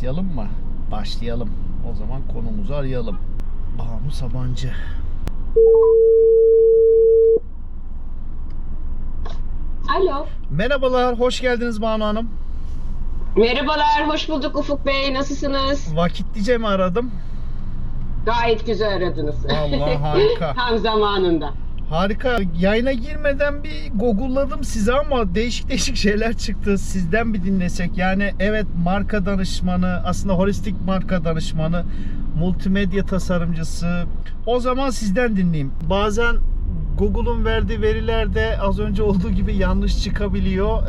Başlayalım mı? Başlayalım. O zaman konumuzu arayalım. Banu Sabancı. Alo. Merhabalar, hoş geldiniz Banu Hanım. Merhabalar, hoş bulduk Ufuk Bey. Nasılsınız? Vakitlice mi aradım? Gayet güzel aradınız. Vallahi harika. Tam zamanında. Harika. Yayına girmeden bir Google'ladım sizi ama değişik değişik şeyler çıktı. Sizden bir dinlesek. Yani evet, marka danışmanı, aslında holistik marka danışmanı, multimedya tasarımcısı. O zaman sizden dinleyeyim. Bazen Google'un verdiği verilerde az önce olduğu gibi yanlış çıkabiliyor.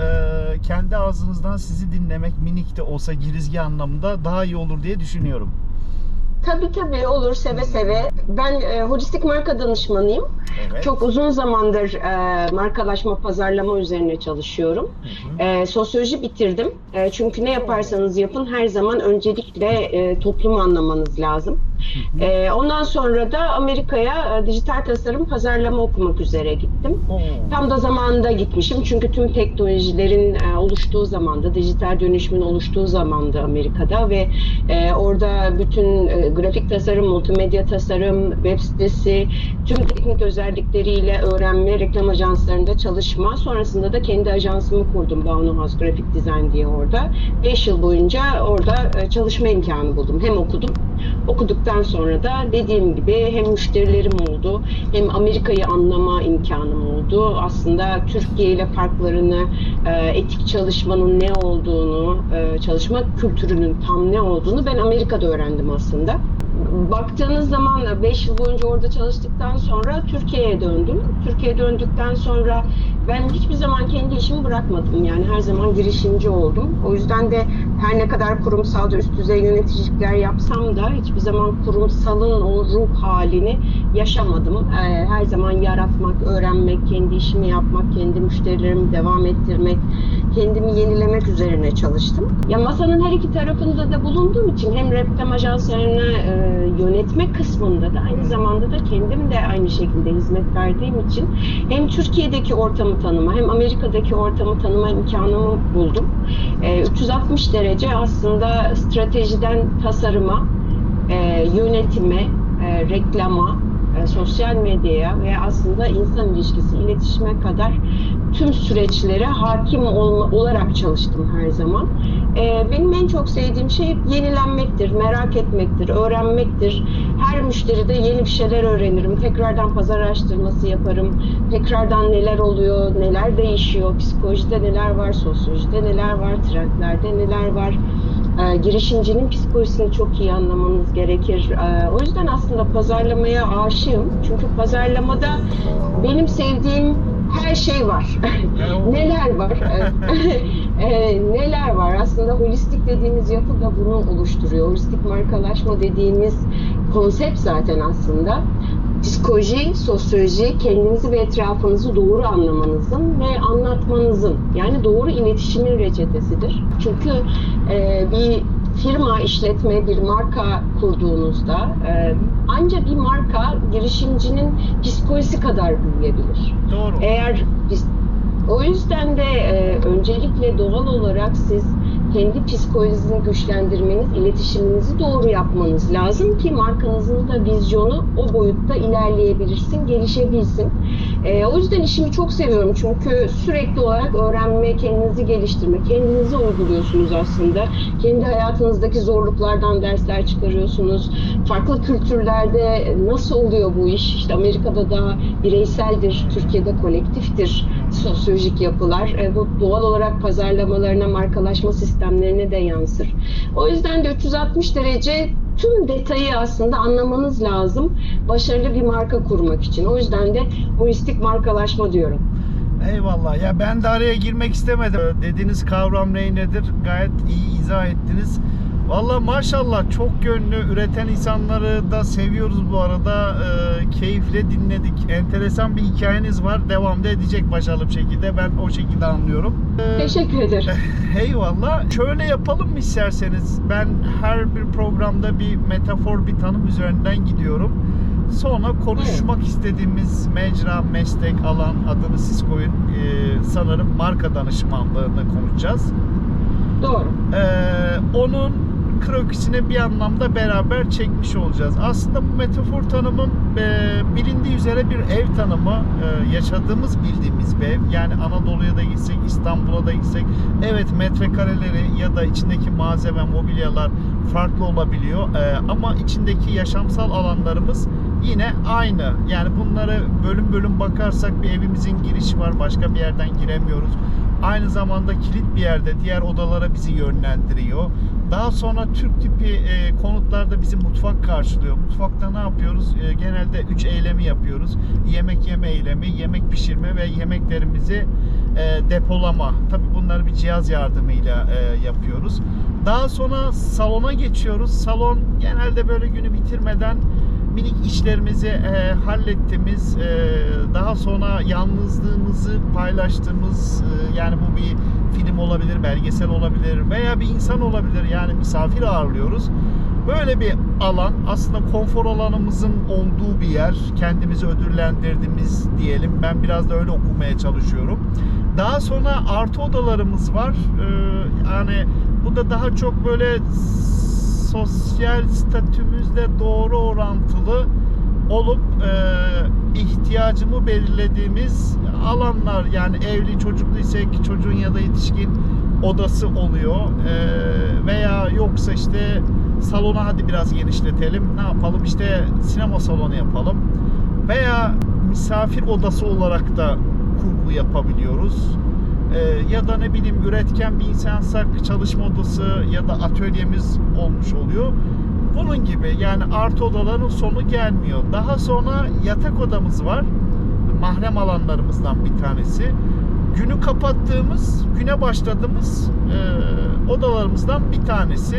Kendi ağzınızdan sizi dinlemek, minik de olsa girizgi anlamında daha iyi olur diye düşünüyorum. Tabii olur, seve seve. Ben holistik marka danışmanıyım. Evet. Çok uzun zamandır markalaşma, pazarlama üzerine çalışıyorum. Sosyoloji bitirdim. Çünkü ne yaparsanız yapın her zaman öncelikle toplumu anlamanız lazım. Ondan sonra da Amerika'ya dijital tasarım, pazarlama okumak üzere gittim. Tam da zamanında gitmişim çünkü tüm teknolojilerin oluştuğu zamanda, dijital dönüşümün oluştuğu zamanda Amerika'da ve orada bütün grafik tasarım, multimedya tasarım, web sitesi, tüm teknik özellikleriyle öğrenme, reklam ajanslarında çalışma. Sonrasında da kendi ajansımı kurdum, Banu House Graphic Design diye orada. 5 yıl boyunca orada çalışma imkanı buldum. Hem okudum. Okuduktan sonra da dediğim gibi hem müşterilerim oldu, hem Amerika'yı anlama imkanım oldu. Aslında Türkiye ile farklarını, etik çalışmanın ne olduğunu, çalışma kültürünün tam ne olduğunu ben Amerika'da öğrendim aslında. Baktığınız zaman 5 yıl boyunca orada çalıştıktan sonra Türkiye'ye döndüm. Türkiye'ye döndükten sonra ben hiçbir zaman kendi işimi bırakmadım. Yani her zaman girişimci oldum. O yüzden de her ne kadar kurumsalda üst düzey yöneticilikler yapsam da hiçbir zaman kurumsalın o ruh halini yaşamadım. Her zaman yaratmak, öğrenmek, kendi işimi yapmak, kendi müşterilerimi devam ettirmek, kendimi yenilemek üzerine çalıştım. Ya masanın her iki tarafında da bulunduğum için hem reklam ajanslarını yönetme kısmında da aynı zamanda da kendim de aynı şekilde hizmet verdiğim için hem Türkiye'deki ortamı tanıma hem Amerika'daki ortamı tanıma imkanımı buldum. 360 derece aslında stratejiden tasarıma, yönetime, reklama, sosyal medyaya ve aslında insan ilişkisi, iletişime kadar tüm süreçlere hakim olarak çalıştım her zaman. Benim en çok sevdiğim şey hep yenilenmektir, merak etmektir, öğrenmektir. Her müşteride yeni bir şeyler öğrenirim. Tekrardan pazar araştırması yaparım. Tekrardan neler oluyor, neler değişiyor, psikolojide neler var, sosyolojide neler var, trendlerde neler var. Girişimcinin psikolojisini çok iyi anlamanız gerekir. O yüzden aslında pazarlamaya aşığım. Çünkü pazarlamada benim sevdiğim her şey var. Neler var? Neler var? Aslında holistik dediğimiz yapı da bunu oluşturuyor. Holistik markalaşma dediğimiz konsept zaten aslında psikoloji, sosyoloji, kendinizi ve etrafınızı doğru anlamanızın ve anlatmanızın, yani doğru iletişimin reçetesidir. Çünkü bir firma, işletme, bir marka kurduğunuzda ancak bir marka girişimcinin psikolojisi kadar büyüyebilir. Doğru. O yüzden de öncelikle doğal olarak siz kendi psikolojisini güçlendirmeniz, iletişiminizi doğru yapmanız lazım ki markanızın da vizyonu o boyutta ilerleyebilirsin, gelişebilsin. O yüzden işimi çok seviyorum çünkü sürekli olarak öğrenme, kendinizi geliştirme, kendinizi uyguluyorsunuz aslında. Kendi hayatınızdaki zorluklardan dersler çıkarıyorsunuz. Farklı kültürlerde nasıl oluyor bu iş? İşte Amerika'da daha bireyseldir, Türkiye'de kolektiftir sosyolojik yapılar. Bu doğal olarak pazarlamalarına, markalaşma sistemlerine de yansır. O yüzden de 360 derece tüm detayı aslında anlamanız lazım başarılı bir marka kurmak için. O yüzden de holistik markalaşma diyorum. Eyvallah. Ya ben de araya girmek istemedim. Dediğiniz kavram nedir? Gayet iyi izah ettiniz. Vallahi maşallah, çok yönlü üreten insanları da seviyoruz bu arada. Keyifle dinledik. Enteresan bir hikayeniz var. Devam da edecek başarılı bir şekilde. Ben o şekilde anlıyorum. Teşekkür ederim. Eyvallah. Şöyle yapalım mı isterseniz? Ben her bir programda bir metafor, bir tanım üzerinden gidiyorum. Sonra konuşmak istediğimiz mecra, meslek, alan, adını siz koyun. Sanırım marka danışmanlığını konuşacağız. Doğru. Onun krokisini bir anlamda beraber çekmiş olacağız. Aslında bu metafor tanımım bilindiği üzere bir ev tanımı. Yaşadığımız, bildiğimiz bir ev. Yani Anadolu'ya da gitsek, İstanbul'a da gitsek, evet metrekareleri ya da içindeki malzeme, mobilyalar farklı olabiliyor. Ama içindeki yaşamsal alanlarımız yine aynı. Yani bunları bölüm bölüm bakarsak bir evimizin girişi var. Başka bir yerden giremiyoruz. Aynı zamanda kilit bir yerde diğer odalara bizi yönlendiriyor. Daha sonra Türk tipi konutlarda bizi mutfak karşılıyor. Mutfakta ne yapıyoruz? Genelde 3 eylemi yapıyoruz. Yemek yeme eylemi, yemek pişirme ve yemeklerimizi depolama. Tabii bunları bir cihaz yardımıyla yapıyoruz. Daha sonra salona geçiyoruz. Salon genelde böyle günü bitirmeden minik işlerimizi hallettiğimiz, daha sonra yalnızlığımızı paylaştığımız, yani bu bir film olabilir, belgesel olabilir veya bir insan olabilir, yani misafir ağırlıyoruz. Böyle bir alan, aslında konfor alanımızın olduğu bir yer, kendimizi ödüllendirdiğimiz diyelim. Ben biraz da öyle okumaya çalışıyorum. Daha sonra artı odalarımız var. Yani bu da daha çok böyle sosyal statümüzle doğru orantılı olup ihtiyacımı belirlediğimiz alanlar. Yani evli çocukluysak çocuğun ya da yetişkin odası oluyor. Veya yoksa işte salonu hadi biraz genişletelim. Ne yapalım? İşte sinema salonu yapalım. Veya misafir odası olarak da kurgu yapabiliyoruz. Ya da ne bileyim üretken bir insansak çalışma odası ya da atölyemiz olmuş oluyor. Bunun gibi, yani artı odaların sonu gelmiyor. Daha sonra yatak odamız var. Mahrem alanlarımızdan bir tanesi. Günü kapattığımız, güne başladığımız odalarımızdan bir tanesi.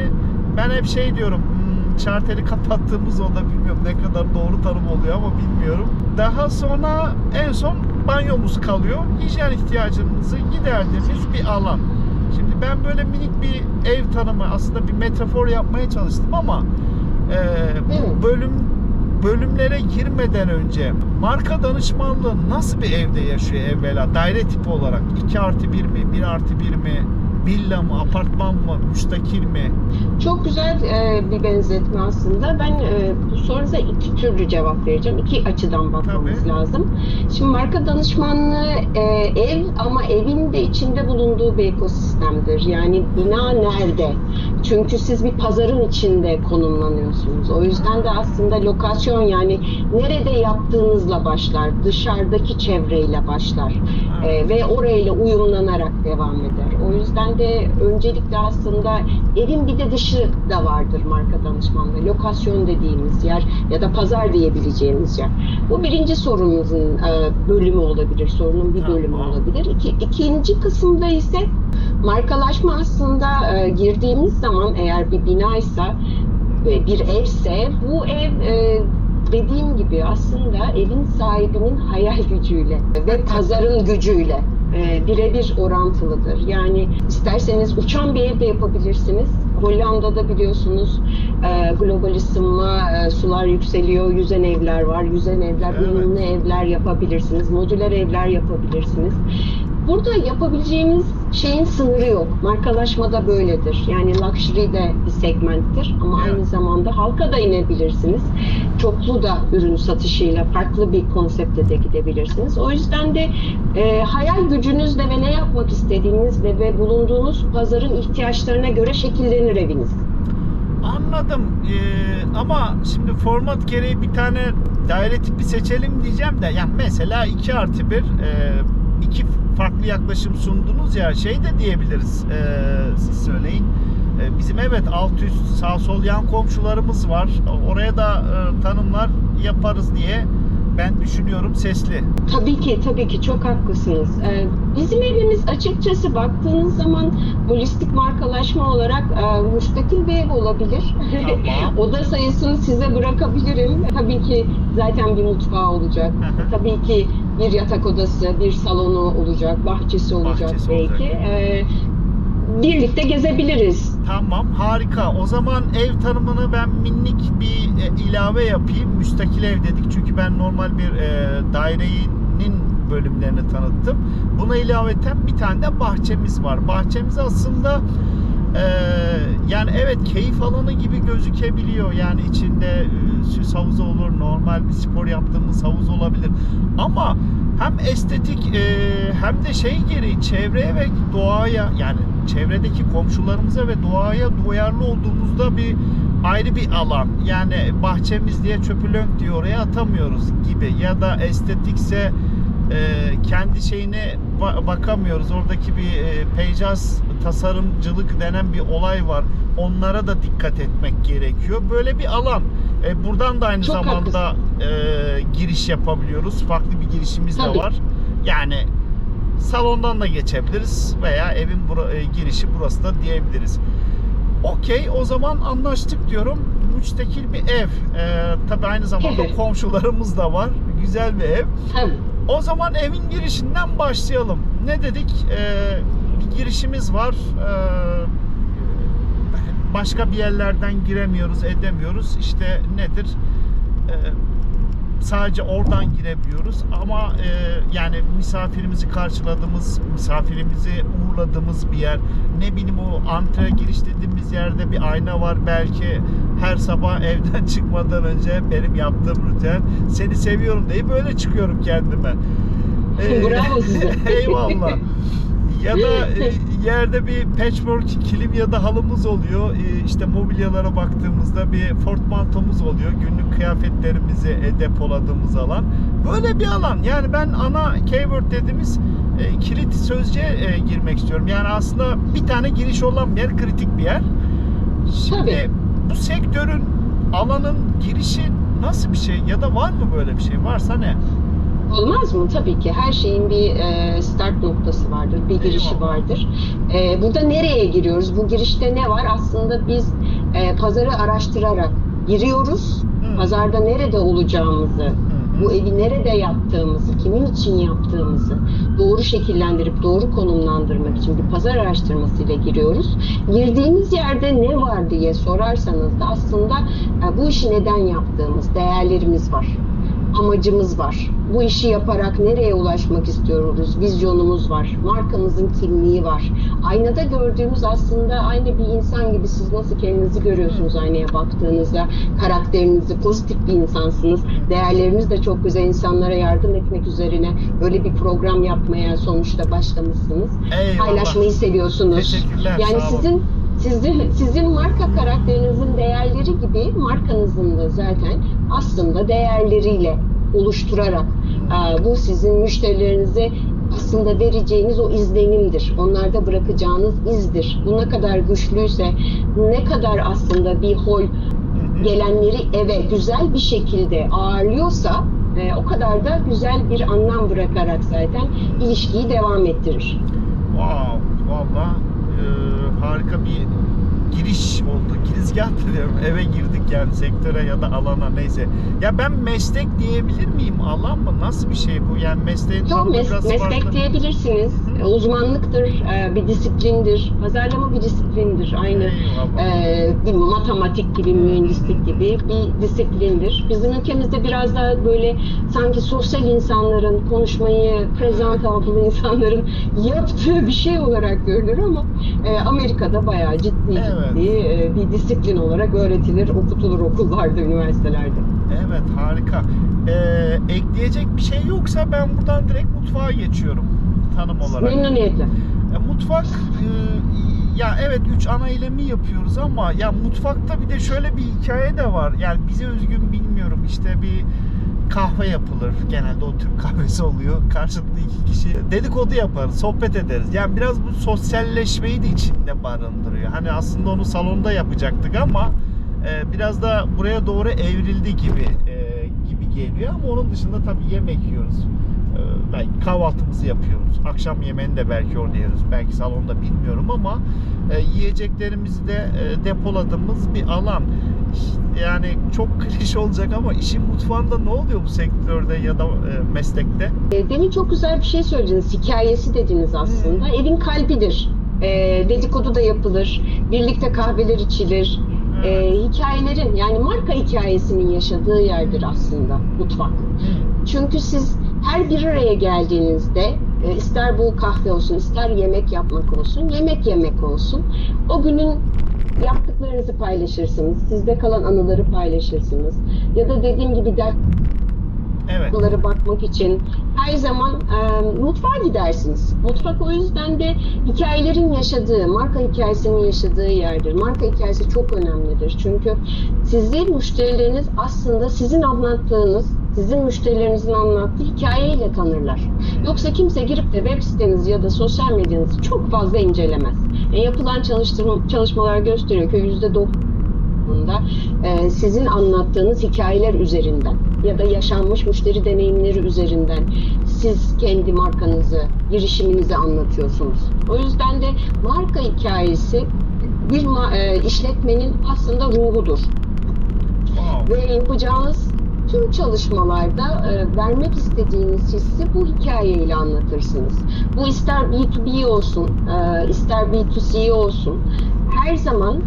Ben hep şey diyorum, şarteli kapattığımız oda, bilmiyorum ne kadar doğru tanım oluyor ama bilmiyorum. Daha sonra en son banyomuz kalıyor. Hijyen ihtiyacımızı giderdiğimiz bir alan. Şimdi ben böyle minik bir ev tanımı, aslında bir metafor yapmaya çalıştım ama bu bölümlere girmeden önce marka danışmanlığı nasıl bir evde yaşıyor evvela? Daire tipi olarak 2+1 mi, 1+1 mi? Villa mı, apartman mı, müstakil mi? Çok güzel bir benzetme aslında. Ben bu sorunuza iki türlü cevap vereceğim. İki açıdan bakmamız lazım. Şimdi marka danışmanlığı ev, ama evin de içinde bulunduğu bir ekosistemdir. Yani bina nerede? Çünkü siz bir pazarın içinde konumlanıyorsunuz. O yüzden de aslında lokasyon, yani nerede yaptığınızla başlar, dışarıdaki çevreyle başlar ve orayla uyumlanarak devam eder. O yüzden de öncelikle aslında evin bir de dışı da vardır marka danışmanlığı. Lokasyon dediğimiz yer ya da pazar diyebileceğimiz yer. Bu birinci sorunuzun bölümü olabilir, sorunun bir bölümü olabilir. İkinci kısımda ise markalaşma aslında girdiğimiz zaman, eğer bir binaysa, bir evse, bu ev dediğim gibi aslında evin sahibinin hayal gücüyle ve pazarın gücüyle birebir orantılıdır. Yani isterseniz uçan bir ev de yapabilirsiniz. Hollanda'da biliyorsunuz global ısınma, sular yükseliyor, yüzen evler var. Yüzen evler, ünlü evler yapabilirsiniz, modüler evler yapabilirsiniz. Burada yapabileceğimiz şeyin sınırı yok. Markalaşma da böyledir. Yani luxury de bir segmenttir ama aynı zamanda halka da inebilirsiniz. Çoklu da ürün satışıyla farklı bir konsepte de gidebilirsiniz. O yüzden de hayal gücünüzle ve ne yapmak istediğinizle ve bulunduğunuz pazarın ihtiyaçlarına göre şekillenir eviniz. Anladım. Ama şimdi format gereği bir tane daire tipi seçelim diyeceğim de, yani mesela 2+1 iki farklı yaklaşım sundunuz ya, şey de diyebiliriz, siz söyleyin. Bizim evet alt üst sağ sol yan komşularımız var. Oraya da tanımlar yaparız diye ben düşünüyorum, sesli. Tabii ki çok haklısınız. Bizim evimiz açıkçası baktığınız zaman holistik markalaşma olarak müstakil bir ev olabilir. Tamam. Oda sayısını size bırakabilirim. Tabii ki zaten bir mutfağı olacak. Tabii ki bir yatak odası, bir salonu olacak, bahçesi olacak belki. Birlikte gezebiliriz. Tamam, harika. O zaman ev tanımını ben minik bir ilave yapayım. Müstakil ev dedik çünkü ben normal bir dairenin bölümlerini tanıttım. Buna ilaveten bir tane de bahçemiz var. Bahçemiz aslında Yani evet, keyif alanı gibi gözükebiliyor. Yani içinde süs havuzu olur, normal bir spor yaptığımız havuz olabilir. Ama hem estetik hem de şey gereği çevreye ve doğaya, yani çevredeki komşularımıza ve doğaya duyarlı olduğumuzda bir ayrı bir alan. Yani bahçemiz diye çöpü lönk diye oraya atamıyoruz gibi, ya da estetikse kendi şeyine bakamıyoruz. Oradaki bir peyzaj tasarımcılık denen bir olay var. Onlara da dikkat etmek gerekiyor. Böyle bir alan. Buradan da aynı Çok zamanda giriş yapabiliyoruz. Farklı bir girişimiz Tabii. de var. Yani salondan da geçebiliriz veya evin girişi burası da diyebiliriz. Okey, o zaman anlaştık diyorum. Müstakil bir ev. Tabii aynı zamanda komşularımız da var. Güzel bir ev. Tabii. O zaman evin girişinden başlayalım. Ne dedik? Bir girişimiz var. Başka bir yerlerden giremiyoruz, edemiyoruz. İşte nedir? Sadece oradan girebiliyoruz. Ama yani misafirimizi karşıladığımız, misafirimizi uğurladığımız bir yer. Ne bileyim, o antre giriş dediğimiz yerde bir ayna var. Belki her sabah evden çıkmadan önce benim yaptığım rutin. Seni seviyorum deyip böyle çıkıyorum kendime. Bravo size. Eyvallah. Ya da yerde bir patchwork kilim ya da halımız oluyor. İşte mobilyalara baktığımızda bir portmantomuz oluyor. Günlük kıyafetlerimizi depoladığımız alan. Böyle bir alan. Yani ben ana keyword dediğimiz kilit sözcüğe girmek istiyorum. Yani aslında bir tane giriş olan bir yer, kritik bir yer. Şimdi Tabii. bu sektörün, alanın girişi nasıl bir şey, ya da var mı böyle bir şey? Varsa ne? Olmaz mı? Tabii ki. Her şeyin bir start noktası vardır, bir girişi Eyvallah. vardır. Burada nereye giriyoruz? Bu girişte ne var? Aslında biz pazarı araştırarak giriyoruz. Pazarda nerede olacağımızı, bu evi nerede yaptığımızı, kimin için yaptığımızı doğru şekillendirip doğru konumlandırmak için bir pazar araştırmasıyla giriyoruz. Girdiğimiz yerde ne var diye sorarsanız da aslında bu işi neden yaptığımız, değerlerimiz var. Amacımız var. Bu işi yaparak nereye ulaşmak istiyoruz? Vizyonumuz var. Markamızın kimliği var. Aynada gördüğümüz aslında aynı bir insan gibi, siz nasıl kendinizi görüyorsunuz aynaya baktığınızda, karakterinizi, pozitif bir insansınız. Değerleriniz de çok güzel, insanlara yardım etmek üzerine böyle bir program yapmaya sonuçta başlamışsınız. Eyvallah. Paylaşmayı seviyorsunuz. Teşekkürler. Yani sağ olun. sizin marka karakterinizin değerleri gibi markanızın da zaten aslında değerleriyle oluşturarak bu sizin müşterilerinize aslında vereceğiniz o izlenimdir. Onlarda bırakacağınız izdir. Bu ne kadar güçlüyse, ne kadar aslında bir hol gelenleri eve güzel bir şekilde ağırlıyorsa o kadar da güzel bir anlam bırakarak zaten ilişkiyi devam ettirir. Wow, valla harika bir giriş oldu. Girizgah diyorum. Eve girdik yani, sektöre ya da alana, neyse. Ya ben meslek diyebilir miyim? Alan mı? Nasıl bir şey bu? Yani mesleğin tanımı biraz Meslek farklı. diyebilirsiniz. Uzmanlıktır, bir disiplindir. Pazarlama bir disiplindir. Aynı bir matematik gibi, mühendislik gibi bir disiplindir. Bizim ülkemizde biraz daha böyle sanki sosyal insanların, konuşmayı presentable insanların yaptığı bir şey olarak görülür ama Amerika'da bayağı ciddi bir disiplin olarak öğretilir, okutulur okullarda, üniversitelerde. Evet, harika. Ekleyecek bir şey yoksa ben buradan direkt mutfağa geçiyorum tanım olarak. Memnuniyetle. Mutfak ya evet, 3 ana eylemi yapıyoruz ama ya mutfakta bir de şöyle bir hikaye de var. Yani bize özgün bilmiyorum, işte bir kahve yapılır. Genelde o Türk kahvesi oluyor. Karşılıklı iki kişi dedikodu yaparız, sohbet ederiz. Yani biraz bu sosyalleşmeyi de içinde barındırıyor. Hani aslında onu salonda yapacaktık ama biraz da buraya doğru evrildi gibi geliyor. Ama onun dışında tabii yemek yiyoruz. Belki kahvaltımızı yapıyoruz. Akşam yemeğini de belki orada yiyoruz. Belki salonda, bilmiyorum ama yiyeceklerimizi de depoladığımız bir alan. Yani çok klişe olacak ama işin mutfağında ne oluyor bu sektörde ya da meslekte? Demin çok güzel bir şey söylediniz. Hikayesi dediniz aslında. Evin kalbidir. Dedikodu da yapılır. Birlikte kahveler içilir. hikayelerin, yani marka hikayesinin yaşadığı yerdir aslında mutfak. Çünkü siz her bir araya geldiğinizde ister bu kahve olsun, ister yemek yapmak olsun, yemek yemek olsun, o günün yaptıklarınızı paylaşırsınız, sizde kalan anıları paylaşırsınız. Ya da dediğim gibi Evet. bakmak için her zaman mutfağa gidersiniz. Mutfak o yüzden de hikayelerin yaşadığı, marka hikayesinin yaşadığı yerdir. Marka hikayesi çok önemlidir. Çünkü sizin müşterileriniz aslında sizin anlattığınız, sizin müşterilerinizin anlattığı hikayeyle tanırlar. Yoksa kimse girip de web sitenizi ya da sosyal medyanızı çok fazla incelemez. Yapılan çalışmalar gösteriyor ki %90'ında sizin anlattığınız hikayeler üzerinden ya da yaşanmış müşteri deneyimleri üzerinden siz kendi markanızı, girişiminizi anlatıyorsunuz. O yüzden de marka hikayesi bir işletmenin aslında ruhudur. Wow. Ve yapacağınız tüm çalışmalarda vermek istediğiniz hissi bu hikayeyle anlatırsınız. Bu ister B2B olsun, ister B2C olsun, her zaman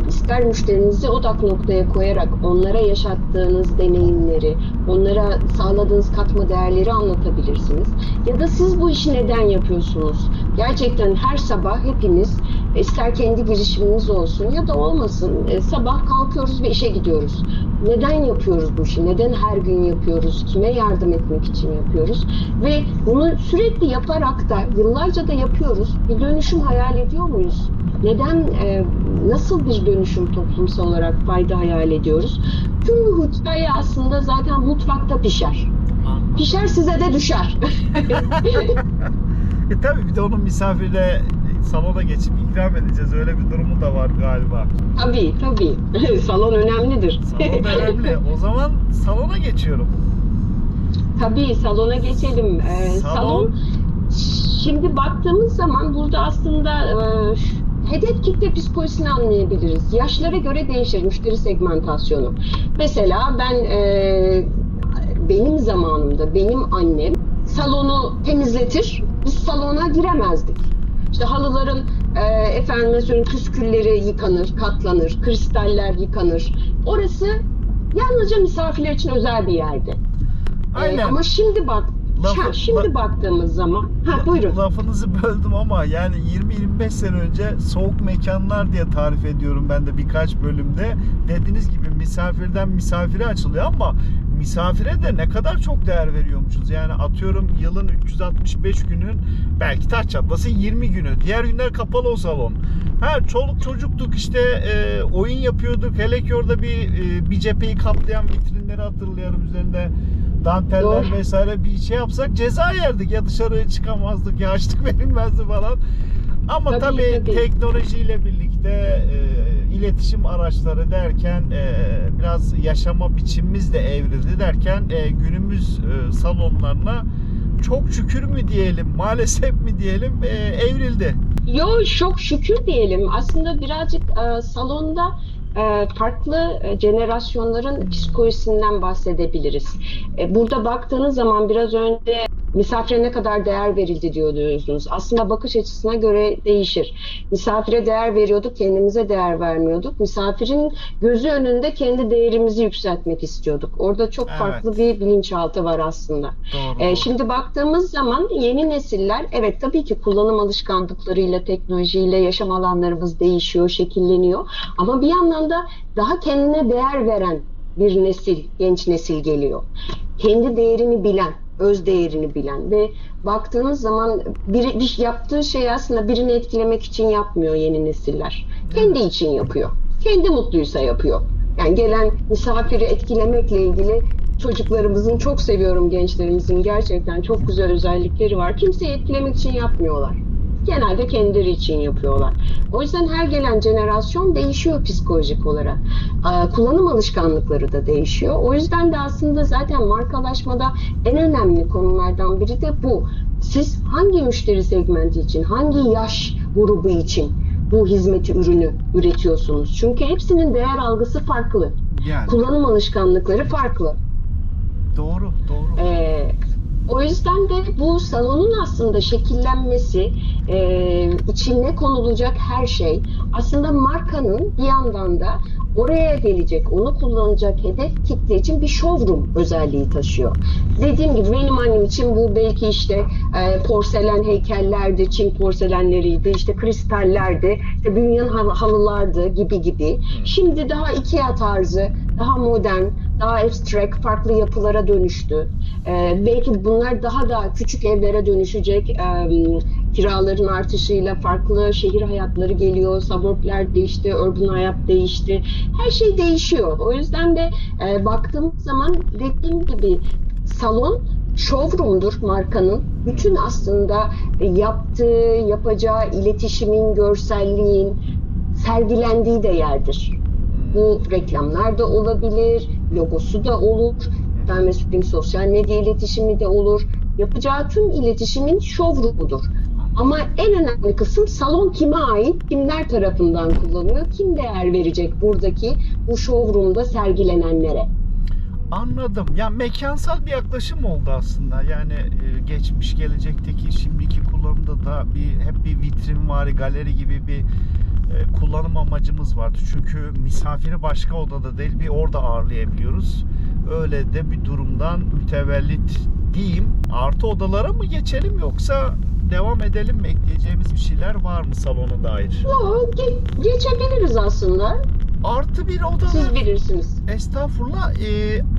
ister müşterinizi odak noktaya koyarak onlara yaşattığınız deneyimleri, onlara sağladığınız katma değerleri anlatabilirsiniz. Ya da siz bu işi neden yapıyorsunuz? Gerçekten her sabah hepimiz, ister kendi girişimimiz olsun ya da olmasın, sabah kalkıyoruz ve işe gidiyoruz. Neden yapıyoruz bu işi? Neden her gün yapıyoruz? Kime yardım etmek için yapıyoruz? Ve bunu sürekli yaparak da, yıllarca da yapıyoruz. Bir dönüşüm hayal ediyor muyuz? Neden, nasıl bir dönüşüm toplumsal olarak fayda hayal ediyoruz? Tüm bu hikaye aslında zaten mutfakta pişer. Pişer, size de düşer. Tabii bir de onun misafirle salona geçip ikram edeceğiz. Öyle bir durumu da var galiba. Tabii. Salon önemlidir. Salon önemli. O zaman salona geçiyorum. Tabii, salona geçelim. Salon, şimdi baktığımız zaman burada aslında hedef kitle psikolojisini anlayabiliriz. Yaşlara göre değişir müşteri segmentasyonu. Mesela benim zamanımda benim annem salonu temizletir, biz salona giremezdik. İşte halıların efendime söyleyeyim püskülleri yıkanır, katlanır, kristaller yıkanır. Orası yalnızca misafirler için özel bir yerdi. Aynen. Ama şimdi baktığımız zaman, buyurun. Lafınızı böldüm ama yani 20-25 sene önce soğuk mekanlar diye tarif ediyorum ben de birkaç bölümde. Dediğiniz gibi misafirden misafire açılıyor ama misafire de ne kadar çok değer veriyormuşuz. Yani atıyorum yılın 365 günün belki taş çatlasın 20 günü. Diğer günler kapalı o salon. Çoluk çocuktuk işte, oyun yapıyorduk. Hele ki orada bir cepheyi kaplayan vitrinleri hatırlıyorum, üzerinde danteller vesaire bir şey yapsak ceza yerdik ya, dışarı çıkamazdık ya, açlık verilmezdi falan. Ama tabii teknolojiyle birlikte iletişim araçları derken biraz yaşama biçimimiz de evrildi derken günümüz salonlarına çok şükür mü diyelim, maalesef mi diyelim, evrildi. Çok şükür diyelim. Aslında birazcık salonda farklı jenerasyonların psikolojisinden bahsedebiliriz. Burada baktığınız zaman biraz önce misafire ne kadar değer verildi diyordunuz. Aslında bakış açısına göre değişir. Misafire değer veriyorduk, kendimize değer vermiyorduk. Misafirin gözü önünde kendi değerimizi yükseltmek istiyorduk. Orada çok farklı bir bilinçaltı var aslında. Doğru. Şimdi baktığımız zaman yeni nesiller, evet tabii ki kullanım alışkanlıklarıyla, teknolojiyle yaşam alanlarımız değişiyor, şekilleniyor. Ama bir yandan da daha kendine değer veren bir nesil, genç nesil geliyor. Kendi değerini bilen, öz değerini bilen ve baktığınız zaman bir yaptığı şey aslında birini etkilemek için yapmıyor yeni nesiller. Kendi için yapıyor. Kendi mutluysa yapıyor. Yani gelen misafiri etkilemekle ilgili çocuklarımızın, çok seviyorum gençlerimizin, gerçekten çok güzel özellikleri var. Kimseyi etkilemek için yapmıyorlar. Genelde kendileri için yapıyorlar. O yüzden her gelen jenerasyon değişiyor psikolojik olarak. Kullanım alışkanlıkları da değişiyor. O yüzden de aslında zaten markalaşmada en önemli konulardan biri de bu. Siz hangi müşteri segmenti için, hangi yaş grubu için bu hizmeti, ürünü üretiyorsunuz? Çünkü hepsinin değer algısı farklı. Yani. Kullanım alışkanlıkları farklı. Doğru. O yüzden de bu salonun aslında şekillenmesi, içine konulacak her şey aslında markanın bir yandan da oraya gelecek, onu kullanacak hedef kitle için bir showroom özelliği taşıyor. Dediğim gibi benim annem için bu belki işte porselen heykellerdi, Çin porselenleriydi, işte kristallerdi, işte bünyen halılardı gibi. Şimdi daha IKEA tarzı, daha modern, daha abstract, farklı yapılara dönüştü. Belki bunlar daha da küçük evlere dönüşecek. Kiraların artışıyla farklı şehir hayatları geliyor, suburbler değişti, urban hayat değişti. Her şey değişiyor. O yüzden de baktığım zaman dediğim gibi salon showroom'dur markanın. Bütün aslında yapacağı iletişimin, görselliğin sergilendiği de yerdir. Bu reklamlar da olabilir, logosu da olur, sosyal medya iletişimi de olur. Yapacağı tüm iletişimin showroom'udur. Ama en önemli kısım salon kime ait, kimler tarafından kullanılıyor, kim değer verecek buradaki bu showroom'da sergilenenlere. Anladım. Ya mekansal bir yaklaşım oldu aslında. Yani geçmiş, gelecekteki, şimdiki kullanımda da hep bir vitrinvari, galeri gibi bir kullanım amacımız vardı. Çünkü misafiri başka odada değil, bir orada ağırlayabiliyoruz. Öyle de bir durumdan mütevellit diyeyim. Artı odalara mı geçelim yoksa devam edelim mi? Ekleyeceğimiz bir şeyler var mı salona dair? Yok, geçebiliriz aslında. Artı bir odalar. Siz bilirsiniz. Estağfurullah.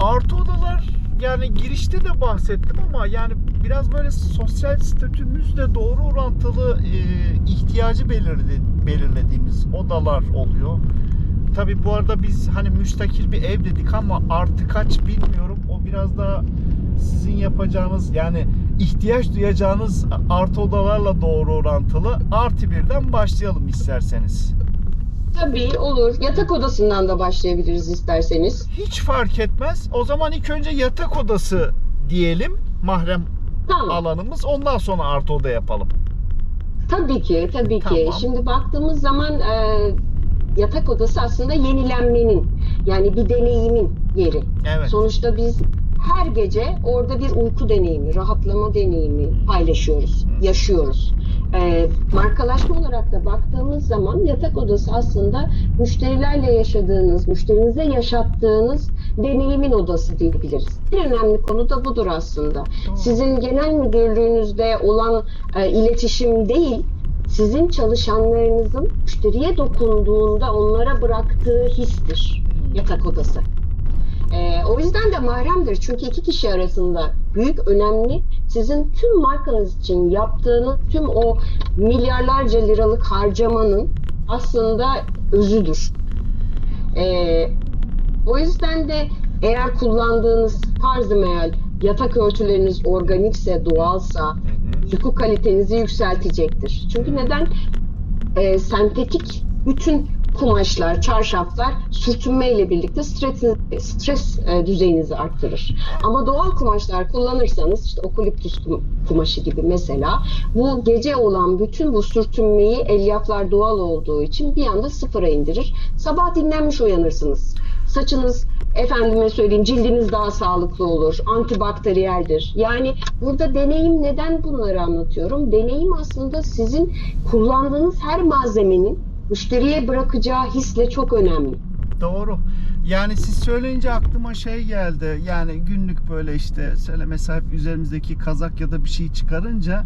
Artı odalar, yani girişte de bahsettim ama yani biraz böyle sosyal statümüzle doğru orantılı ihtiyacı belirlediğimiz odalar oluyor. Tabii bu arada biz hani müstakil bir ev dedik ama artı kaç bilmiyorum. O biraz da sizin yapacağınız, yani ihtiyaç duyacağınız artı odalarla doğru orantılı. Artı birden başlayalım isterseniz. Tabii olur. Yatak odasından da başlayabiliriz isterseniz. Hiç fark etmez. O zaman ilk önce yatak odası diyelim. Mahrem alanımız. Ondan sonra artı oda yapalım. Tabii ki. Tamam. Şimdi baktığımız zaman yatak odası aslında yenilenmenin, yani bir deneyimin yeri. Evet. Sonuçta biz her gece orada bir uyku deneyimi, rahatlama deneyimi paylaşıyoruz, yaşıyoruz. Markalaşma olarak da baktığımız zaman yatak odası aslında müşterilerle yaşadığınız, müşterinize yaşattığınız deneyimin odası diyebiliriz. En önemli konu da budur aslında. Sizin genel müdürlüğünüzde olan iletişim değil, sizin çalışanlarınızın müşteriye dokunduğunda onlara bıraktığı histir yatak odası. O yüzden de mahremdir. Çünkü iki kişi arasında büyük, önemli, sizin tüm markanız için yaptığınız tüm o milyarlarca liralık harcamanın aslında özüdür. O yüzden de eğer kullandığınız farz-ı meal yatak örtüleriniz organikse, doğalsa uyku kalitenizi yükseltecektir. Çünkü neden? Sentetik bütün kumaşlar, çarşaflar sürtünmeyle birlikte stres düzeyinizi arttırır. Ama doğal kumaşlar kullanırsanız, işte okaliptüs kumaşı gibi mesela, bu gece olan bütün bu sürtünmeyi, elyaflar doğal olduğu için bir anda sıfıra indirir. Sabah dinlenmiş uyanırsınız. Saçınız, efendime söyleyeyim, cildiniz daha sağlıklı olur, antibakteriyeldir. Yani burada deneyim, neden bunları anlatıyorum? Deneyim aslında sizin kullandığınız her malzemenin müşteriye bırakacağı hisle çok önemli. Doğru. Yani siz söyleyince aklıma şey geldi. Yani günlük böyle işte mesela üzerimizdeki kazak ya da bir şey çıkarınca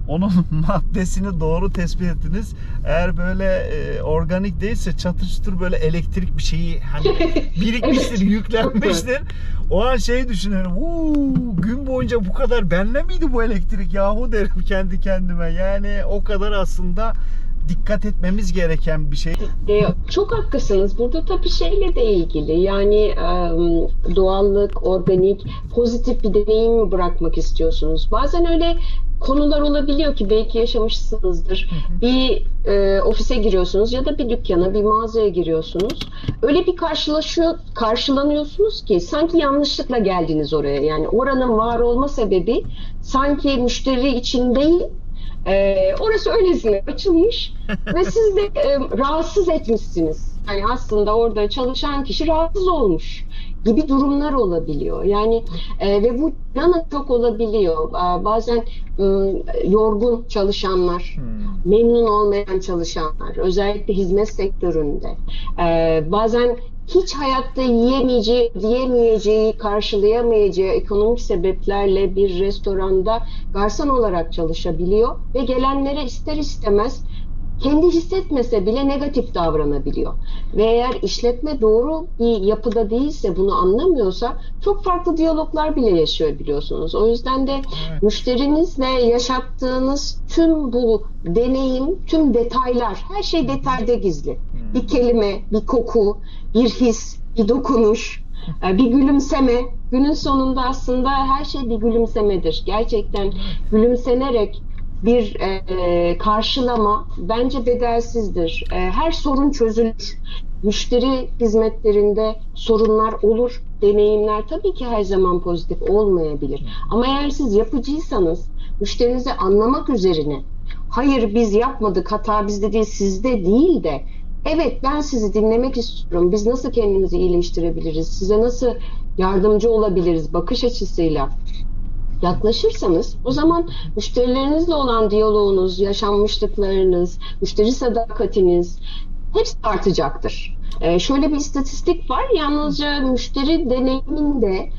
onun maddesini doğru tespit ettiniz. Eğer böyle organik değilse çatır çutur böyle elektrik bir şeyi hani birikmiştir, yüklenmiştir. O an şeyi düşünüyorum. Gün boyunca bu kadar benle miydi bu elektrik yahu derim kendi kendime. Yani o kadar aslında dikkat etmemiz gereken bir şey. Çok haklısınız. Burada tabii şeyle de ilgili. Yani doğallık, organik, pozitif bir deneyim mi bırakmak istiyorsunuz? Bazen öyle konular olabiliyor ki belki yaşamışsınızdır. Bir ofise giriyorsunuz ya da bir dükkana, bir mağazaya giriyorsunuz. Öyle bir karşılanıyorsunuz ki sanki yanlışlıkla geldiniz oraya. Yani oranın var olma sebebi sanki müşteri için değil, orası öylesine açılmış ve siz de rahatsız etmişsiniz. Yani aslında orada çalışan kişi rahatsız olmuş gibi durumlar olabiliyor. Yani ve bu inanın çok olabiliyor. Bazen yorgun çalışanlar, memnun olmayan çalışanlar, özellikle hizmet sektöründe. Bazen hiç hayatta yiyemeyeceği, diyemeyeceği, karşılayamayacağı ekonomik sebeplerle bir restoranda garson olarak çalışabiliyor ve gelenlere ister istemez kendi hissetmese bile negatif davranabiliyor. Ve eğer işletme doğru bir yapıda değilse, bunu anlamıyorsa çok farklı diyaloglar bile yaşıyor biliyorsunuz. O yüzden de Evet. müşterinizle yaşattığınız tüm bu deneyim, tüm detaylar, her şey detayda gizli. Bir kelime, bir koku, bir his, bir dokunuş, bir gülümseme. Günün sonunda aslında her şey bir gülümsemedir. Gerçekten gülümsenerek bir karşılama bence bedelsizdir. Her sorun çözülür. Müşteri hizmetlerinde sorunlar olur. Deneyimler tabii ki her zaman pozitif olmayabilir. Ama eğer siz yapıcıysanız, müşterinizi anlamak üzerine, hayır biz yapmadık, hata bizde değil, sizde değil de, evet ben sizi dinlemek istiyorum, biz nasıl kendimizi iyileştirebiliriz, size nasıl yardımcı olabiliriz bakış açısıyla yaklaşırsanız, o zaman müşterilerinizle olan diyaloğunuz, yaşanmışlıklarınız, müşteri sadakatiniz hepsi artacaktır. Şöyle bir istatistik var. Yalnızca müşteri deneyiminde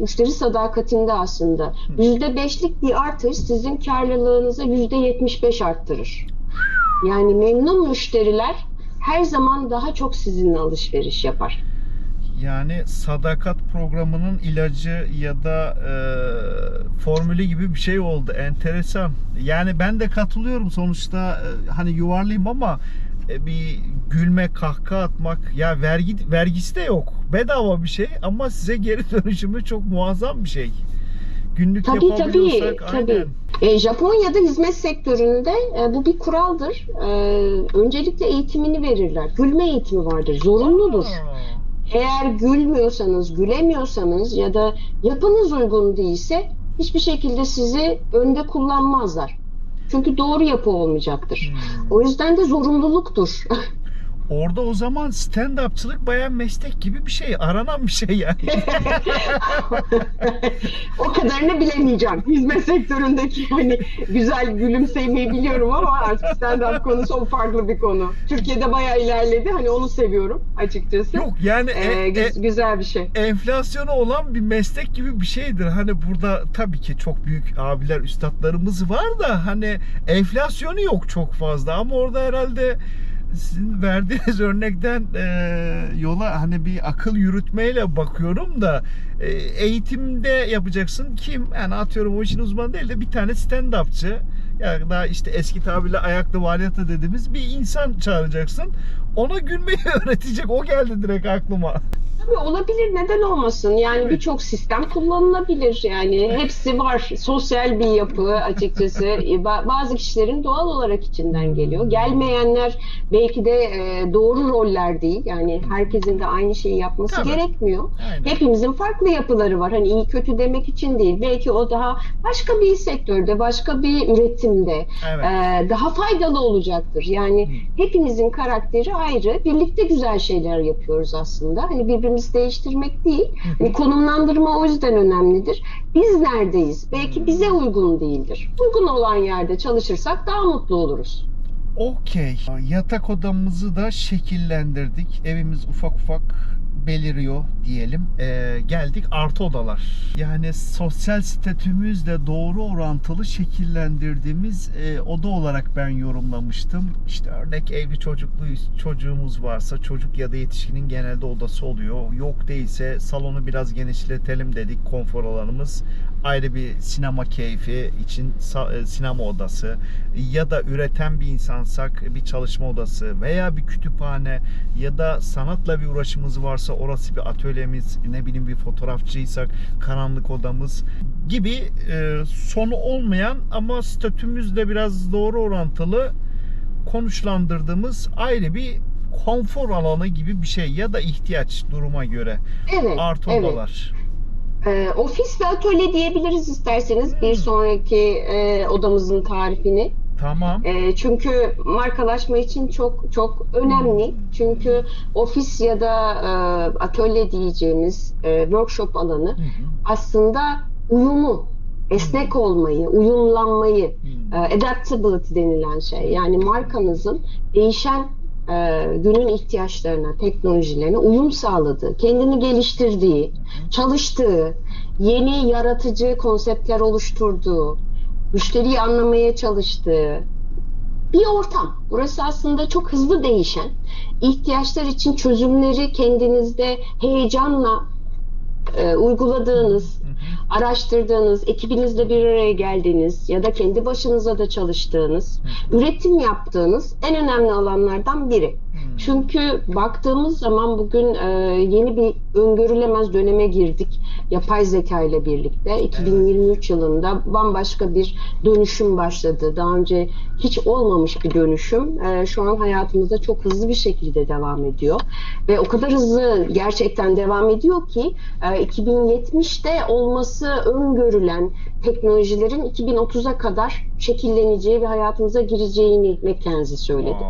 müşteri sadakatinde aslında %5'lik bir artış sizin karlılığınızı %75 arttırır. Yani memnun müşteriler her zaman daha çok sizinle alışveriş yapar. Yani sadakat programının ilacı ya da formülü gibi bir şey oldu. Enteresan. Yani ben de katılıyorum sonuçta, hani yuvarlayayım ama bir gülme, kahkaha atmak, ya vergisi de yok. Bedava bir şey ama size geri dönüşümü çok muazzam bir şey. Günlük Tabii yapabiliyorsak tabii. aynen. Japonya'da hizmet sektöründe bu bir kuraldır. Öncelikle eğitimini verirler. Gülme eğitimi vardır, zorunludur. Aa. Eğer gülmüyorsanız, gülemiyorsanız ya da yapınız uygun değilse hiçbir şekilde sizi önde kullanmazlar. Çünkü doğru yapı olmayacaktır. O yüzden de zorunluluktur. Orada o zaman stand-upçılık bayağı meslek gibi bir şey. Aranan bir şey yani. O kadarını bilemeyeceğim. Hizmet sektöründeki hani güzel gülümsemeyi biliyorum ama artık stand-up konusu o farklı bir konu. Türkiye'de bayağı ilerledi. Hani onu seviyorum açıkçası. Yok yani Güzel bir şey. enflasyonu olan bir meslek gibi bir şeydir. Hani burada tabii ki çok büyük abiler, üstadlarımız var da hani enflasyonu yok çok fazla ama orada herhalde sizin verdiğiniz örnekten yola hani bir akıl yürütmeyle bakıyorum da eğitimde yapacaksın. Kim? Yani atıyorum o işin uzmanı değil de bir tane stand-upçı ya da işte eski tabirle ayaklı varyatı dediğimiz bir insan çağıracaksın. Ona gülmeyi öğretecek. O geldi direkt aklıma. Tabii olabilir, neden olmasın? Yani Evet. birçok sistem kullanılabilir. Yani hepsi var. Sosyal bir yapı açıkçası. Bazı kişilerin doğal olarak içinden geliyor. Gelmeyenler belki de doğru roller değil. Yani herkesin de aynı şeyi yapması Tabii. gerekmiyor. Aynen. Hepimizin farklı yapıları var. Hani iyi kötü demek için değil. Belki o daha başka bir sektörde, başka bir üretimde Evet. daha faydalı olacaktır. Yani hepimizin karakteri ayrı. Birlikte güzel şeyler yapıyoruz aslında. Hani birbirimizi değiştirmek değil. Hani konumlandırma o yüzden önemlidir. Biz neredeyiz? Belki bize uygun değildir. Uygun olan yerde çalışırsak daha mutlu oluruz. Okey. Yatak odamızı da şekillendirdik. Evimiz ufak ufak beliriyor diyelim. Geldik artı odalar. Yani sosyal statümüzle doğru orantılı şekillendirdiğimiz oda olarak ben yorumlamıştım. İşte örnek evli çocuğumuz varsa çocuk ya da yetişkinin genelde odası oluyor. Yok değilse salonu biraz genişletelim dedik, konfor alanımız. Ayrı bir sinema keyfi için sinema odası ya da üreten bir insansak bir çalışma odası veya bir kütüphane ya da sanatla bir uğraşımız varsa orası bir atölyemiz, ne bileyim bir fotoğrafçıysak karanlık odamız gibi sonu olmayan ama statümüzle biraz doğru orantılı konuşlandırdığımız ayrı bir konfor alanı gibi bir şey ya da ihtiyaç duruma göre Evet, artı evet. odalar. Ofis ve atölye diyebiliriz isterseniz bir sonraki odamızın tarifini. Tamam. Çünkü markalaşma için çok çok önemli. Çünkü ofis ya da atölye diyeceğimiz workshop alanı aslında uyumu, esnek olmayı, uyumlanmayı, adaptability denilen şey. Yani markanızın değişen günün ihtiyaçlarına, teknolojilerine uyum sağladığı, kendini geliştirdiği, çalıştığı, yeni yaratıcı konseptler oluşturduğu, müşteriyi anlamaya çalıştığı bir ortam. Burası aslında çok hızlı değişen, ihtiyaçlar için çözümleri kendinizde heyecanla uyguladığınız, araştırdığınız, ekibinizle bir araya geldiğiniz ya da kendi başınıza da çalıştığınız, üretim yaptığınız en önemli alanlardan biri. Çünkü baktığımız zaman bugün yeni bir öngörülemez döneme girdik. Yapay zeka ile birlikte 2023 yılında bambaşka bir dönüşüm başladı. Daha önce hiç olmamış bir dönüşüm. Şu an hayatımızda çok hızlı bir şekilde devam ediyor. Ve o kadar hızlı gerçekten devam ediyor ki 2070'te olması öngörülen teknolojilerin 2030'a kadar şekilleneceği ve hayatımıza gireceğini McKinsey söyledi.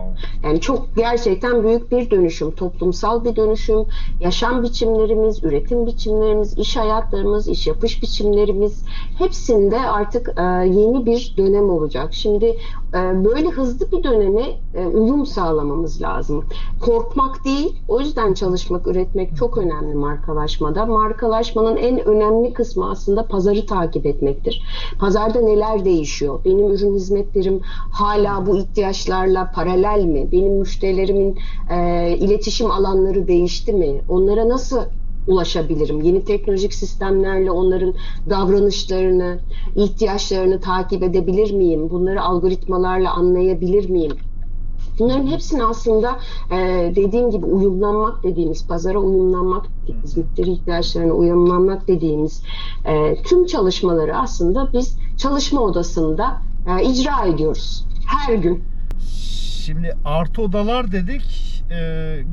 Yani çok gerçekten büyük bir dönüşüm, toplumsal bir dönüşüm, yaşam biçimlerimiz, üretim biçimlerimiz, iş hayatlarımız, iş yapış biçimlerimiz hepsinde artık yeni bir dönem olacak. Şimdi böyle hızlı bir döneme uyum sağlamamız lazım. Korkmak değil, o yüzden çalışmak, üretmek çok önemli markalaşmada. Markalaşmanın en önemli kısmı aslında pazarı takip etmektir. Pazarda neler değişiyor? Benim ürün hizmetlerim hala bu ihtiyaçlarla paralel mi? Benim müşterilerimin iletişim alanları değişti mi? Onlara nasıl ulaşabilirim? Yeni teknolojik sistemlerle onların davranışlarını, ihtiyaçlarını takip edebilir miyim? Bunları algoritmalarla anlayabilir miyim? Bunların hepsini aslında dediğim gibi uyumlanmak dediğimiz, pazara uyumlanmak dediğimiz, müşteri ihtiyaçlarına uyumlanmak dediğimiz tüm çalışmaları aslında biz çalışma odasında icra ediyoruz her gün. Şimdi artı odalar dedik.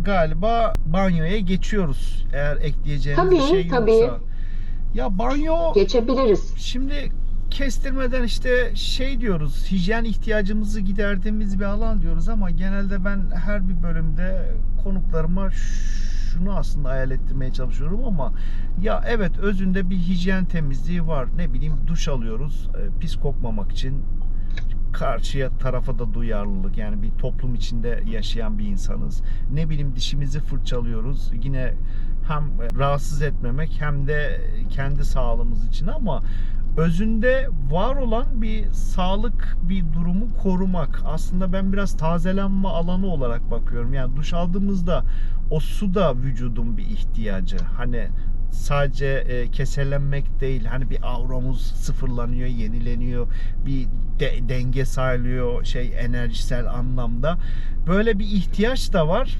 Galiba banyoya geçiyoruz. Eğer ekleyeceğiniz bir şey yoksa. Tabii. Ya banyo Geçebiliriz. şimdi kestirmeden işte şey diyoruz, hijyen ihtiyacımızı giderdiğimiz bir alan diyoruz ama genelde ben her bir bölümde konuklarıma şunu aslında hayal ettirmeye çalışıyorum ama ya evet özünde bir hijyen temizliği var. Ne bileyim duş alıyoruz pis kokmamak için. Karşıya tarafa da duyarlılık, yani bir toplum içinde yaşayan bir insanız. Ne bileyim dişimizi fırçalıyoruz yine hem rahatsız etmemek hem de kendi sağlığımız için ama özünde var olan bir sağlık bir durumu korumak. Aslında ben biraz tazelenme alanı olarak bakıyorum. Yani duş aldığımızda o su da vücudun bir ihtiyacı. Hani sadece keselenmek değil, hani bir auramız sıfırlanıyor, yenileniyor, bir denge sağlıyor enerjisel anlamda. Böyle bir ihtiyaç da var.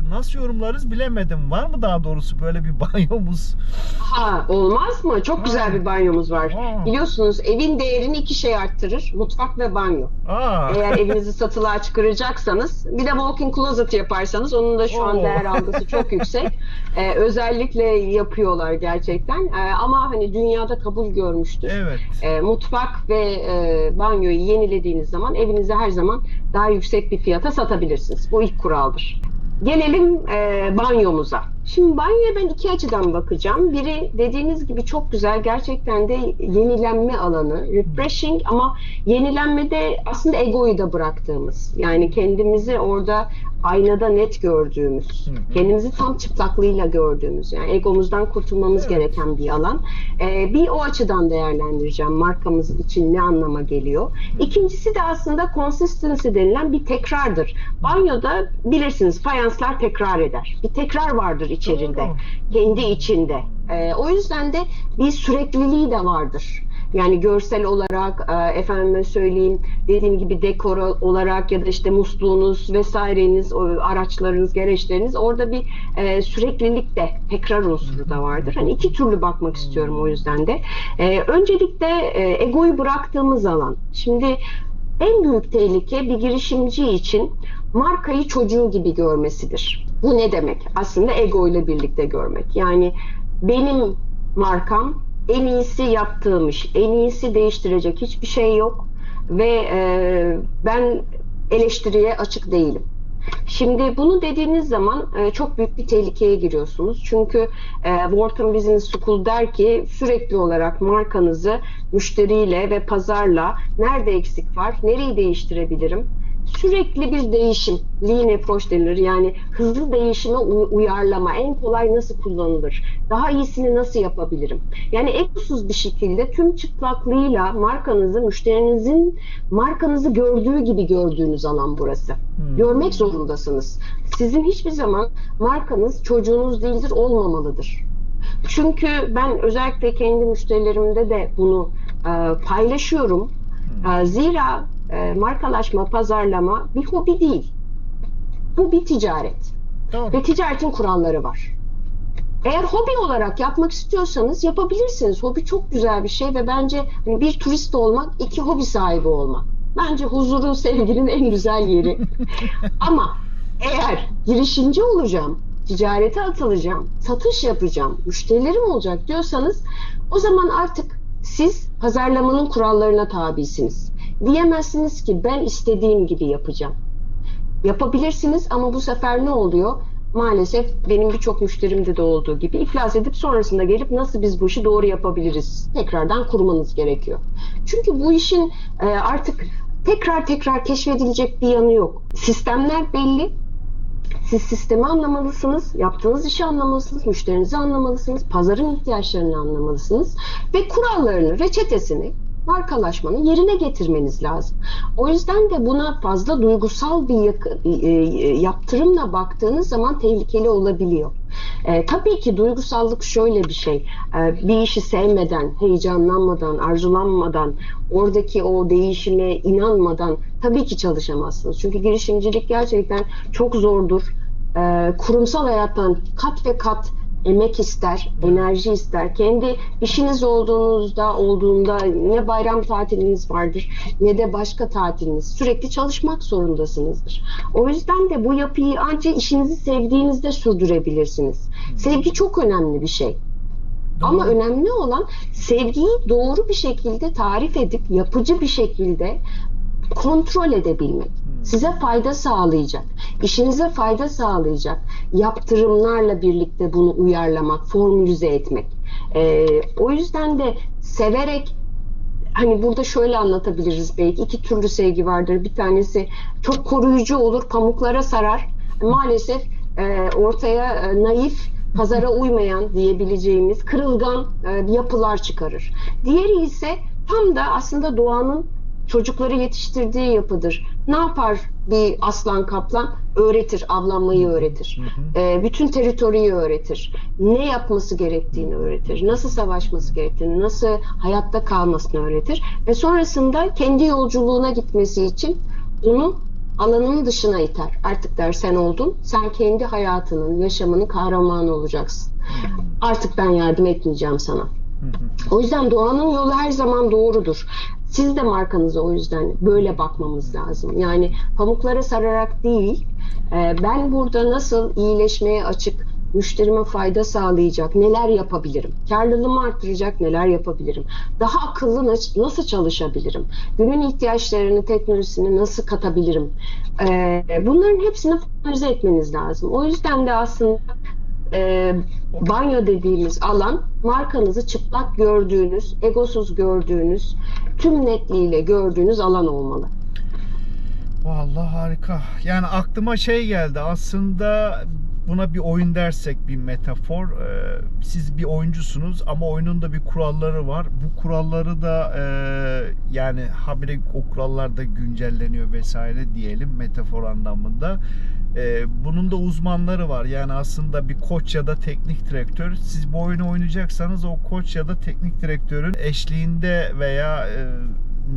Nasıl yorumlarız bilemedim. Var mı daha doğrusu böyle bir banyomuz? Olmaz mı? Çok güzel bir banyomuz var. Biliyorsunuz evin değerini iki şey arttırır. Mutfak ve banyo. Eğer evinizi satılığa çıkaracaksanız, bir de walk-in closet yaparsanız onun da şu an değer algısı çok yüksek. Özellikle yapıyorlar gerçekten. Ama hani dünyada kabul görmüştür. Evet. Mutfak ve banyoyu yenilediğiniz zaman evinizi her zaman daha yüksek bir fiyata satabilirsiniz. Bu ilk kuraldır. Gelelim banyomuza. Şimdi banyoya ben iki açıdan bakacağım. Biri dediğiniz gibi çok güzel, gerçekten de yenilenme alanı, refreshing, ama yenilenmede aslında egoyu da bıraktığımız, yani kendimizi orada aynada net gördüğümüz, kendimizi tam çıplaklığıyla gördüğümüz, yani egomuzdan kurtulmamız gereken bir alan. Bir o açıdan değerlendireceğim markamız için ne anlama geliyor. İkincisi de aslında consistency denilen bir tekrardır. Banyoda bilirsiniz fayanslar tekrar eder. Bir tekrar vardır içeride, kendi içinde. O yüzden de bir sürekliliği de vardır. Yani görsel olarak, efendime söyleyeyim, dediğim gibi dekor olarak ya da işte musluğunuz vesaireniz, araçlarınız, gereçleriniz, orada bir süreklilik de, tekrar unsuru da vardır. Hani iki türlü bakmak istiyorum o yüzden de. Öncelikle egoyu bıraktığımız alan. Şimdi en büyük tehlike bir girişimci için markayı çocuğu gibi görmesidir. Bu ne demek? Aslında ego ile birlikte görmek. Yani benim markam, en iyisi yaptığım iş, en iyisi değiştirecek hiçbir şey yok ve ben eleştiriye açık değilim. Şimdi bunu dediğiniz zaman çok büyük bir tehlikeye giriyorsunuz. Çünkü Wharton Business School der ki sürekli olarak markanızı müşteriyle ve pazarla nerede eksik var, nereyi değiştirebilirim, sürekli bir değişim, lean approach denilir. Yani hızlı değişime uyarlama, en kolay nasıl kullanılır, daha iyisini nasıl yapabilirim? Yani egosuz bir şekilde tüm çıplaklığıyla markanızı, müşterinizin markanızı gördüğü gibi gördüğünüz alan burası. Görmek zorundasınız. Sizin hiçbir zaman markanız çocuğunuz değildir, olmamalıdır. Çünkü ben özellikle kendi müşterilerimde de bunu paylaşıyorum. Zira markalaşma, pazarlama bir hobi değil. Bu bir ticaret. Doğru. Ve ticaretin kuralları var. Eğer hobi olarak yapmak istiyorsanız yapabilirsiniz. Hobi çok güzel bir şey ve bence hani bir turist olmak, iki hobi sahibi olmak. Bence huzurun, sevginin en güzel yeri. Ama eğer girişimci olacağım, ticarete atılacağım, satış yapacağım, müşterilerim olacak diyorsanız o zaman artık siz pazarlamanın kurallarına tabisiniz. Diyemezsiniz ki ben istediğim gibi yapacağım. Yapabilirsiniz ama bu sefer ne oluyor? Maalesef benim birçok müşterimde de olduğu gibi iflas edip sonrasında gelip nasıl biz bu işi doğru yapabiliriz? Tekrardan kurmanız gerekiyor. Çünkü bu işin artık tekrar keşfedilecek bir yanı yok. Sistemler belli. Siz sistemi anlamalısınız, yaptığınız işi anlamalısınız, müşterinizi anlamalısınız, pazarın ihtiyaçlarını anlamalısınız ve kurallarını, reçetesini, markalaşmanın yerine getirmeniz lazım. O yüzden de buna fazla duygusal bir yaptırımla baktığınız zaman tehlikeli olabiliyor. Tabii ki duygusallık şöyle bir şey, bir işi sevmeden, heyecanlanmadan, arzulanmadan, oradaki o değişime inanmadan tabii ki çalışamazsınız. Çünkü girişimcilik gerçekten çok zordur. Kurumsal hayattan kat ve kat emek ister, enerji ister. Kendi işiniz olduğunda ne bayram tatiliniz vardır ne de başka tatiliniz. Sürekli çalışmak zorundasınızdır. O yüzden de bu yapıyı ancak işinizi sevdiğinizde sürdürebilirsiniz. Sevgi çok önemli bir şey. Ama önemli olan sevgiyi doğru bir şekilde tarif edip yapıcı bir şekilde kontrol edebilmek. Size fayda sağlayacak, işinize fayda sağlayacak yaptırımlarla birlikte bunu uyarlamak, formülize etmek. O yüzden de severek, hani burada şöyle anlatabiliriz belki, iki türlü sevgi vardır. Bir tanesi çok koruyucu olur, pamuklara sarar. Maalesef ortaya naif, pazara uymayan diyebileceğimiz kırılgan yapılar çıkarır. Diğeri ise tam da aslında doğanın çocukları yetiştirdiği yapıdır. Ne yapar bir aslan kaplan? Öğretir, avlanmayı öğretir. Bütün teritoriyi öğretir. Ne yapması gerektiğini öğretir. Nasıl savaşması gerektiğini, nasıl hayatta kalmasını öğretir. Ve sonrasında kendi yolculuğuna gitmesi için onu alanının dışına iter. Artık der sen oldun, sen kendi hayatının, yaşamının kahramanı olacaksın. Artık ben yardım etmeyeceğim sana. O yüzden doğanın yolu her zaman doğrudur. Siz de markanıza o yüzden böyle bakmamız lazım. Yani pamuklara sararak değil, ben burada nasıl iyileşmeye açık, müşterime fayda sağlayacak, neler yapabilirim? Karlılığımı arttıracak neler yapabilirim? Daha akıllı nasıl çalışabilirim? Günün ihtiyaçlarını, teknolojisini nasıl katabilirim? Bunların hepsini formülize etmeniz lazım. O yüzden de aslında banyo dediğimiz alan markanızı çıplak gördüğünüz, egosuz gördüğünüz, tüm netliğiyle gördüğünüz alan olmalı. Vallahi harika. Yani aklıma şey geldi. Aslında buna bir oyun dersek, bir metafor. Siz bir oyuncusunuz ama oyunun da bir kuralları var. Bu kuralları da yani habire o kurallar da güncelleniyor vesaire diyelim metafor anlamında. Bunun da uzmanları var. Yani aslında bir koç ya da teknik direktör. Siz bu oyunu oynayacaksanız o koç ya da teknik direktörün eşliğinde veya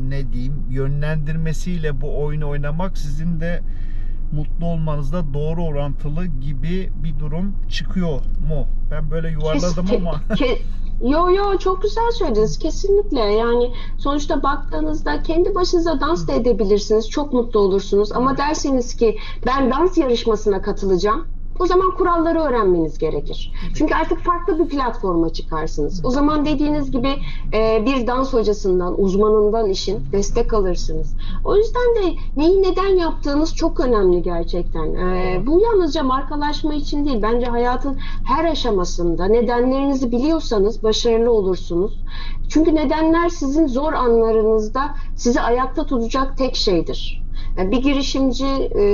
ne diyeyim yönlendirmesiyle bu oyunu oynamak sizin de mutlu olmanızda doğru orantılı gibi bir durum çıkıyor mu? Ben böyle yuvarladım ama. Yo çok güzel söylediniz kesinlikle. Yani sonuçta baktığınızda kendi başınıza dans da edebilirsiniz. Çok mutlu olursunuz. Ama derseniz ki ben dans yarışmasına katılacağım. O zaman kuralları öğrenmeniz gerekir. Çünkü artık farklı bir platforma çıkarsınız. O zaman dediğiniz gibi bir dans hocasından, uzmanından işin destek alırsınız. O yüzden de neyi neden yaptığınız çok önemli gerçekten. Bu yalnızca markalaşma için değil. Bence hayatın her aşamasında nedenlerinizi biliyorsanız başarılı olursunuz. Çünkü nedenler sizin zor anlarınızda sizi ayakta tutacak tek şeydir. Yani bir girişimci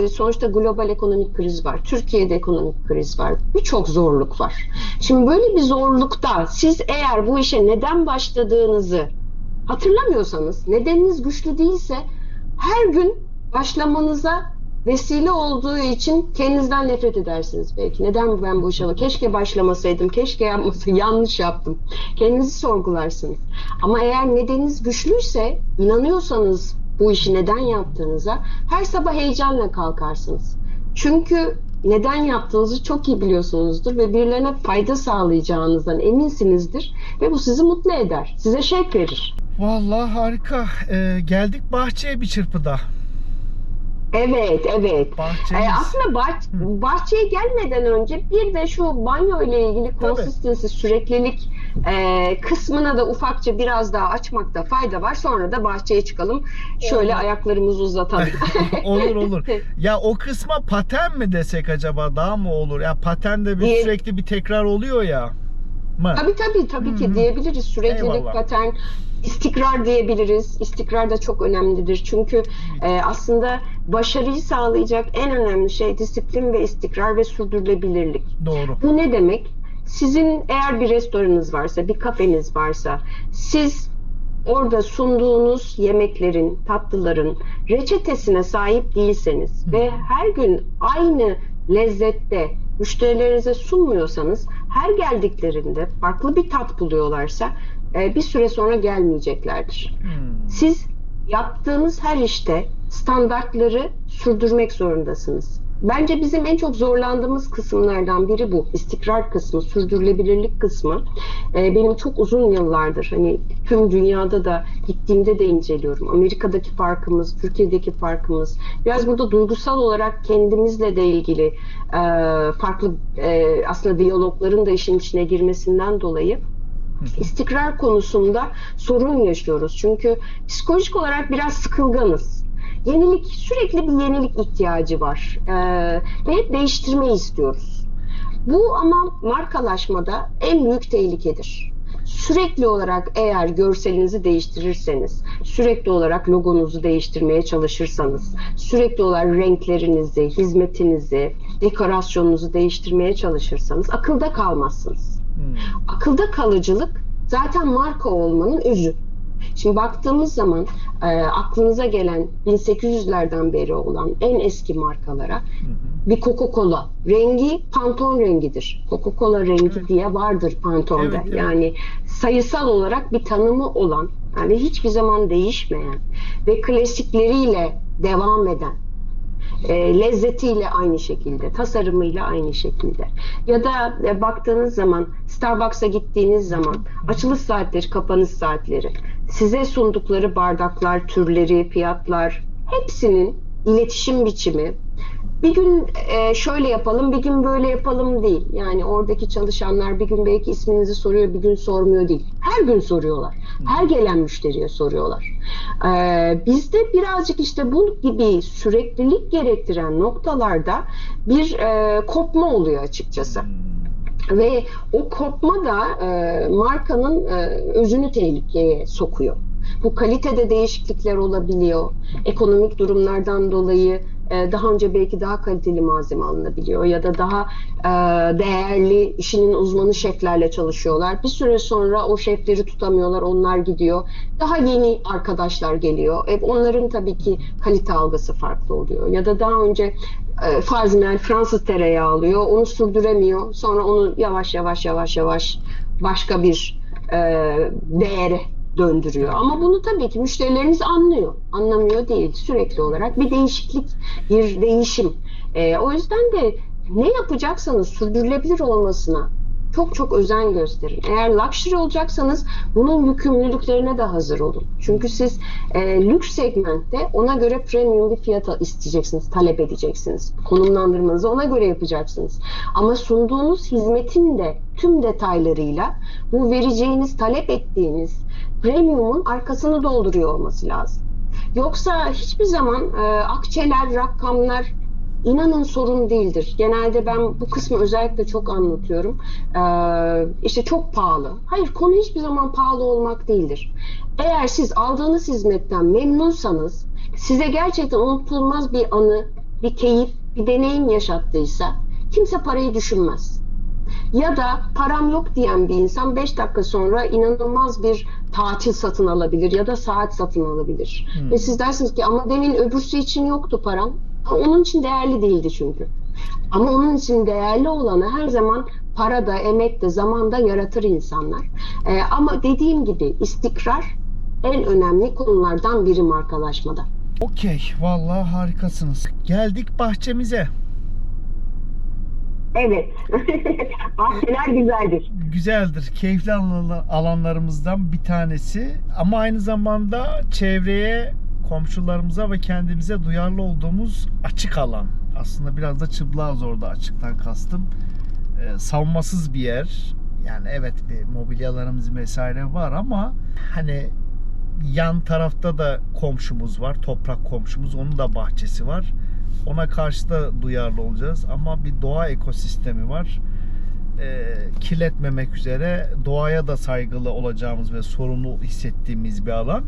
sonuçta global ekonomik kriz var. Türkiye'de ekonomik kriz var. Birçok zorluk var. Şimdi böyle bir zorlukta siz eğer bu işe neden başladığınızı hatırlamıyorsanız, nedeniniz güçlü değilse her gün başlamanıza vesile olduğu için kendinizden nefret edersiniz belki. Neden ben bu işe keşke başlamasaydım, keşke yapmasaydım, yanlış yaptım. Kendinizi sorgularsınız. Ama eğer nedeniniz güçlüyse, inanıyorsanız bu işi neden yaptığınıza her sabah heyecanla kalkarsınız. Çünkü neden yaptığınızı çok iyi biliyorsunuzdur ve birilerine fayda sağlayacağınızdan eminsinizdir ve bu sizi mutlu eder, size şevk verir. Vallahi harika. Geldik bahçeye bir çırpıda. Evet, evet. Bahçemiz. Aslında bahçeye gelmeden önce bir de şu banyo ile ilgili consistency, süreklilik kısmına da ufakça biraz daha açmakta fayda var. Sonra da bahçeye çıkalım. Şöyle ayaklarımızı uzatalım. Olur olur. Ya o kısma paten mi desek acaba, daha mı olur? Ya patende bir sürekli bir tekrar oluyor ya. Mı? Tabii ki diyebiliriz. Süreklilik, Eyvallah. patern, istikrar diyebiliriz. İstikrar da çok önemlidir. Çünkü aslında başarıyı sağlayacak en önemli şey disiplin ve istikrar ve sürdürülebilirlik. Doğru. Bu ne demek? Sizin eğer bir restoranınız varsa, bir kafeniz varsa, siz orada sunduğunuz yemeklerin, tatlıların reçetesine sahip değilseniz ve her gün aynı lezzette müşterilerinize sunmuyorsanız, her geldiklerinde farklı bir tat buluyorlarsa bir süre sonra gelmeyeceklerdir. Siz yaptığınız her işte standartları sürdürmek zorundasınız. Bence bizim en çok zorlandığımız kısımlardan biri bu. İstikrar kısmı, sürdürülebilirlik kısmı. Benim çok uzun yıllardır, hani tüm dünyada da gittiğimde de inceliyorum. Amerika'daki farkımız, Türkiye'deki farkımız. Biraz burada duygusal olarak kendimizle de ilgili farklı aslında diyalogların da işin içine girmesinden dolayı istikrar konusunda sorun yaşıyoruz. Çünkü psikolojik olarak biraz sıkılganız. Sürekli bir yenilik ihtiyacı var. Ve hep değiştirmeyi istiyoruz. Bu ama markalaşmada en büyük tehlikedir. Sürekli olarak eğer görselinizi değiştirirseniz, sürekli olarak logonuzu değiştirmeye çalışırsanız, sürekli olarak renklerinizi, hizmetinizi, dekorasyonunuzu değiştirmeye çalışırsanız akılda kalmazsınız. Akılda kalıcılık zaten marka olmanın özü. Şimdi baktığımız zaman aklınıza gelen 1800'lerden beri olan en eski markalara bir Coca-Cola rengi Pantone rengidir. Coca-Cola rengi diye vardır Pantone'da. Evet. Yani sayısal olarak bir tanımı olan, yani hiçbir zaman değişmeyen ve klasikleriyle devam eden, lezzetiyle aynı şekilde, tasarımıyla aynı şekilde. Ya da baktığınız zaman Starbucks'a gittiğiniz zaman açılış saatleri, kapanış saatleri, size sundukları bardaklar, türleri, fiyatlar, hepsinin iletişim biçimi bir gün şöyle yapalım, bir gün böyle yapalım değil. Yani oradaki çalışanlar bir gün belki isminizi soruyor, bir gün sormuyor değil. Her gün soruyorlar. Her gelen müşteriye soruyorlar. Bizde birazcık işte bu gibi süreklilik gerektiren noktalarda bir kopma oluyor açıkçası. Ve o kopma da markanın özünü tehlikeye sokuyor. Bu kalitede değişiklikler olabiliyor. Ekonomik durumlardan dolayı daha önce belki daha kaliteli malzeme alınabiliyor ya da daha değerli, işinin uzmanı şeflerle çalışıyorlar. Bir süre sonra o şefleri tutamıyorlar, onlar gidiyor. Daha yeni arkadaşlar geliyor. Onların tabii ki kalite algısı farklı oluyor. Ya da daha önce farzimel Fransız tereyağı alıyor, onu sürdüremiyor. Sonra onu yavaş başka bir değere döndürüyor. Ama bunu tabii ki müşterileriniz anlıyor. Anlamıyor değil. Sürekli olarak bir değişiklik, bir değişim. O yüzden de ne yapacaksanız sürdürülebilir olmasına çok özen gösterin. Eğer luxury olacaksanız bunun yükümlülüklerine de hazır olun. Çünkü siz lüks segmentte ona göre premium bir fiyata isteyeceksiniz, talep edeceksiniz. Konumlandırmanızı ona göre yapacaksınız. Ama sunduğunuz hizmetin de tüm detaylarıyla bu vereceğiniz, talep ettiğiniz premiumun arkasını dolduruyor olması lazım. Yoksa hiçbir zaman akçeler, rakamlar İnanın sorun değildir. Genelde ben bu kısmı özellikle çok anlatıyorum. İşte çok pahalı. Hayır, konu hiçbir zaman pahalı olmak değildir. Eğer siz aldığınız hizmetten memnunsanız, size gerçekten unutulmaz bir anı, bir keyif, bir deneyim yaşattıysa kimse parayı düşünmez. Ya da param yok diyen bir insan 5 dakika sonra inanılmaz bir tatil satın alabilir ya da saat satın alabilir. Ve siz dersiniz ki ama demin öbürsü için yoktu param. Onun için değerli değildi çünkü. Ama onun için değerli olanı her zaman para da, emek de, zaman da yaratır insanlar. Ama dediğim gibi istikrar en önemli konulardan biri markalaşmada. Okey, vallahi harikasınız. Geldik bahçemize. Evet, bahçeler güzeldir. Güzeldir. Keyifli alanlarımızdan bir tanesi. Ama aynı zamanda çevreye, komşularımıza ve kendimize duyarlı olduğumuz açık alan. Aslında biraz da çıplağız orada, açıktan kastım. Savunmasız bir yer. Yani evet, bir mobilyalarımız vesaire var ama hani yan tarafta da komşumuz var. Toprak komşumuz. Onun da bahçesi var. Ona karşı da duyarlı olacağız. Ama bir doğa ekosistemi var. Kirletmemek üzere doğaya da saygılı olacağımız ve sorumlu hissettiğimiz bir alan.